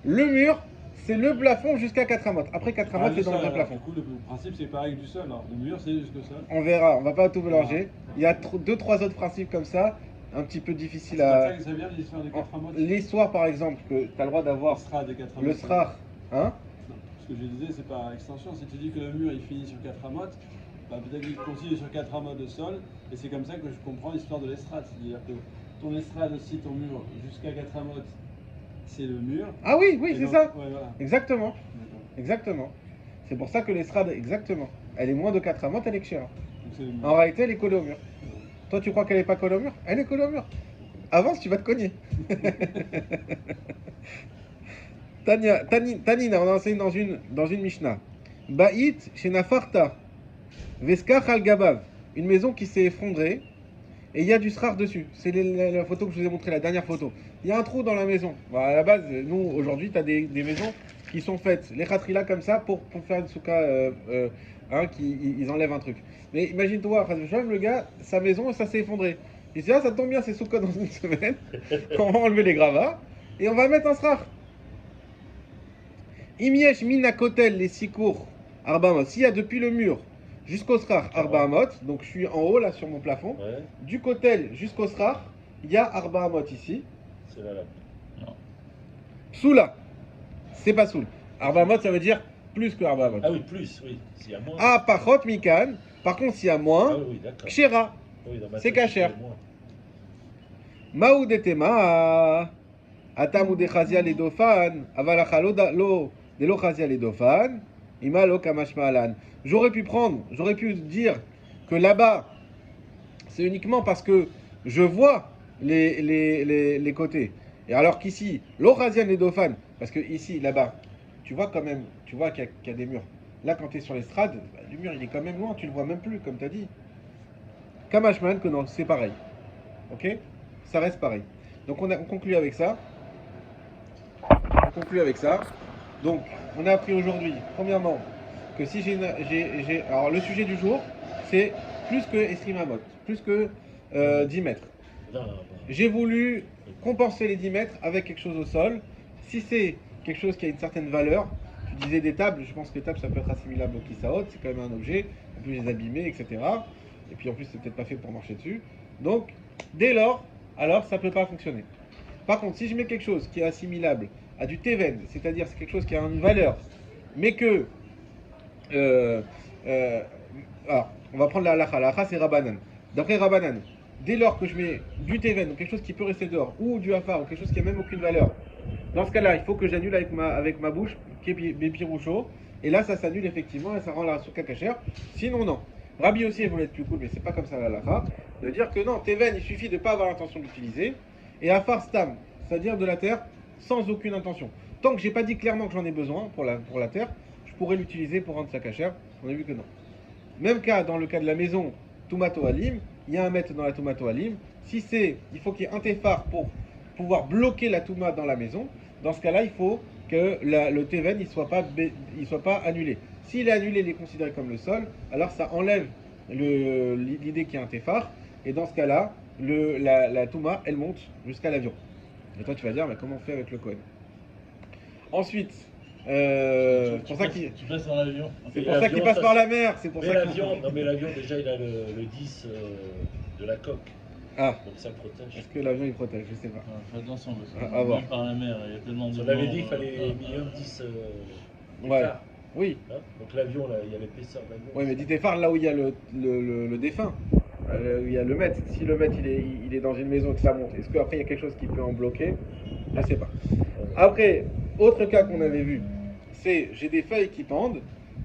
le mur, c'est le plafond jusqu'à 4 amotes. Après 4 amotes, c'est dans le vrai plafond. Du coup, le principe, c'est pareil que du sol. Alors, le mur, c'est jusqu'au sol. On verra, on va pas tout mélanger. Il y a 2-3 autres principes comme ça, un petit peu difficiles à... C'est bien l'histoire des 4 amotes. L'histoire, par exemple, que tu as le droit d'avoir le srar, hein? Ce que je disais, c'est par extension. Si tu dis que le mur, il finit sur 4 amotes, bah, peut-être qu'il continue sur 4 amotes de sol. Et c'est comme ça que je comprends l'histoire de l'estrade. C'est-à-dire que ton estrade aussi, ton mur, jusqu'à 4 amotes, c'est le mur. Ah oui, c'est ça. Ouais, voilà. Exactement. Exactement. C'est pour ça que l'estrade, exactement. Elle est moins de 4 amotes, elle est kshera. En réalité, elle est collée au mur. Toi, tu crois qu'elle n'est pas collée au mur? Elle est collée au mur. Avance, tu vas te cogner. Tanina, on a enseigné dans une Mishnah. Ba'it shenafarta veskach al gabav. Une maison qui s'est effondrée et il y a du srar dessus. C'est la photo que je vous ai montré, la dernière photo. Il y a un trou dans la maison. Bah, à la base, nous, aujourd'hui, tu as des maisons qui sont faites, les khatrila comme ça, pour faire une souka, ils enlèvent un truc. Mais imagine-toi, le gars, sa maison, ça s'est effondré. Il dit, ah, ça tombe bien, c'est souka dans une semaine. On va enlever les gravats et on va mettre un srar. Imiesh mina kotel les sikour arbamot. S'il y a depuis le mur jusqu'au srar arbamot, donc je suis en haut là sur mon plafond, du kotel jusqu'au srar, il y a arbamot ici. C'est là. Non. Soula, c'est pas soul. Arbamot, ça veut dire plus que arbamot. Ah oui, plus, oui. S'il y a moins. Ah, pachot mikan. Par contre, s'il y a moins, oui, d'accord. kshera. Oui, C'est kasher. Maou detema. Atam ou de chazia les dofan. Avalacha lo de lo chazia les dofan. Ima lo kamash ma'alan. J'aurais pu dire que là-bas, c'est uniquement parce que je vois les côtés. Et alors qu'ici, lo chazia les dofan, parce que ici, là-bas, tu vois quand même, qu'il y a des murs. Là, quand tu es sur l'estrade, le mur, il est quand même loin, tu le vois même plus, comme tu as dit. Kamashman, que non, c'est pareil. Ok? Ça reste pareil. Donc on conclut avec ça. Donc, on a appris aujourd'hui, premièrement, que si alors, le sujet du jour, c'est plus que Esrimamot, plus que 10 mètres. J'ai voulu compenser les 10 mètres avec quelque chose au sol. Si c'est quelque chose qui a une certaine valeur, tu disais des tables, je pense que les tables, ça peut être assimilable au kisaot, c'est quand même un objet, on peut les abîmer, etc. Et puis en plus, c'est peut-être pas fait pour marcher dessus. Donc, dès lors, alors ça peut pas fonctionner. Par contre, si je mets quelque chose qui est assimilable à du teven, c'est-à-dire c'est quelque chose qui a une valeur, mais que... alors, on va prendre la halakha. La halakha, c'est Rabbanan. D'après Rabbanan, dès lors que je mets du teven, donc quelque chose qui peut rester dehors, ou du hafar, ou quelque chose qui n'a même aucune valeur, dans ce cas-là, il faut que j'annule avec ma bouche, qui est mes pirouchos, et là, ça s'annule effectivement, et ça rend la souka kasher. Sinon, non. Rabbi aussi, elle voulait être plus cool, mais c'est pas comme ça la halakha. De dire que non, teven, il suffit de ne pas avoir l'intention d'utiliser, et hafar stam, c'est-à-dire de la terre, sans aucune intention. Tant que j'ai pas dit clairement que j'en ai besoin pour la terre, je pourrais l'utiliser pour rendre ça kasher. On a vu que non. Même cas dans le cas de la maison Toumato Alim, il y a un mètre dans la Toumato Alim. Si il faut qu'il y ait un téphar pour pouvoir bloquer la Touma dans la maison. Dans ce cas-là, il faut que le Teven il soit pas annulé. S'il est annulé, il est considéré comme le sol, alors ça enlève l'idée qu'il y a un téphar. Et dans ce cas-là, la Touma, elle monte jusqu'à l'avion. Et toi, tu vas dire, mais comment on fait avec le Kohen? Ensuite, c'est pour ça qu'il passes dans l'avion. C'est pour ça qu'il passe par la mer. C'est pour ça l'avion, non mais l'avion déjà il a le 10 de la coque. Ah, Donc ça protège. est-ce que l'avion il protège? Je sais pas. Fais attention parce que À voir. même par la mer, il y a tellement de On avait vent, dit qu'il fallait euh, minimum 10 Ouais. phares, Oui, hein. Donc l'avion, là, il y a l'épaisseur de l'avion. ouais, mais dis tes phares là où il y a le défunt. Où il y a le maître. Si le maître il est dans une maison et que ça monte, est-ce qu'après il y a quelque chose qui peut en bloquer? Je sais pas. Après, autre cas qu'on avait vu, c'est j'ai des feuilles qui pendent,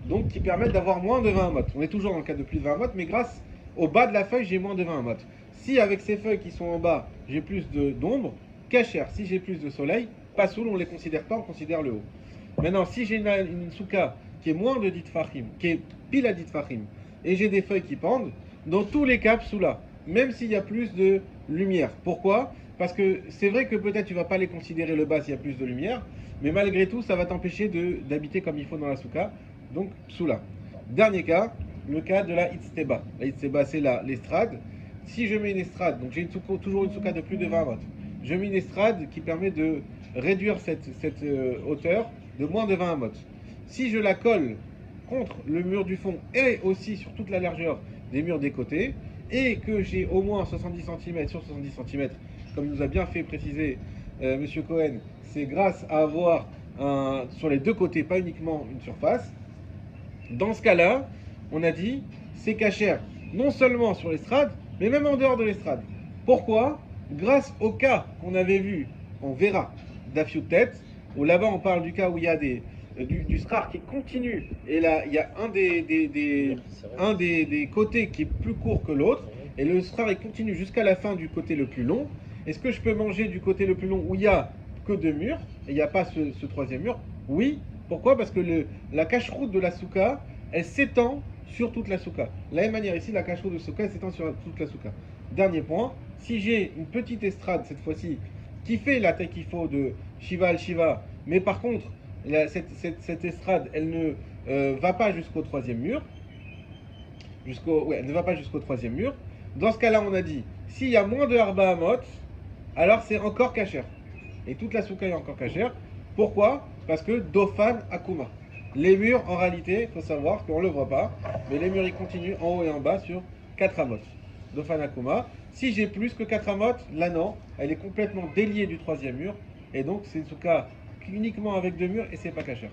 donc qui permettent d'avoir moins de 20 mottes. On est toujours dans le cas de plus de 20 mottes, mais grâce au bas de la feuille, j'ai moins de 20 mottes. Si avec ces feuilles qui sont en bas, j'ai plus d'ombre, cachère. Si j'ai plus de soleil, pas soul, on ne les considère pas, on considère le haut. Maintenant, si j'ai une souka qui est moins de 10 tfachim, qui est pile à 10 tfachim, et j'ai des feuilles qui pendent, dans tous les cas, psoula, même s'il y a plus de lumière. Pourquoi? Parce que c'est vrai que peut-être tu vas pas les considérer le bas s'il y a plus de lumière, mais malgré tout, ça va t'empêcher d'habiter comme il faut dans la souka. Donc, psoula. Dernier cas, le cas de la itzteba. La itzteba, c'est l'estrade. Si je mets une estrade, donc j'ai toujours une souka de plus de 20 watts, je mets une estrade qui permet de réduire cette hauteur de moins de 20 watts. Si je la colle contre le mur du fond et aussi sur toute la largeur des murs des côtés, et que j'ai au moins 70 cm sur 70 cm, comme nous a bien fait préciser Monsieur Cohen, c'est grâce à avoir sur les deux côtés, pas uniquement une surface. Dans ce cas-là, on a dit, c'est cachère, non seulement sur l'estrade, mais même en dehors de l'estrade. Pourquoi? Grâce au cas qu'on avait vu, on verra, d'Afiou tête, où là-bas on parle du cas où il y a du scar qui continue, et là il y a un des côtés qui est plus court que l'autre, et le scar il continue jusqu'à la fin du côté le plus long. Est-ce que je peux manger du côté le plus long où il n'y a que deux murs, et il n'y a pas ce troisième mur? Oui. Pourquoi? Parce que la cache-route de la souka, elle s'étend sur toute la souka. De la même manière ici, la cache-route de souka, elle s'étend sur toute la souka. Dernier point, si j'ai une petite estrade cette fois-ci, qui fait la taille qu'il faut de Shiva al-Shiva, mais par contre, cette estrade, elle ne va pas jusqu'au troisième mur, elle ne va pas jusqu'au troisième mur. Dans ce cas-là, on a dit, s'il y a moins de Arba Hamot, alors c'est encore cachère. Et toute la souka est encore cachère. Pourquoi? Parce que Dofan Akuma. Les murs, en réalité, il faut savoir qu'on ne le voit pas, mais les murs, ils continuent en haut et en bas sur 4 amot. Dofan Akuma. Si j'ai plus que 4 amot, là non, elle est complètement déliée du troisième mur, et donc c'est une souka uniquement avec deux murs, et c'est pas cachère.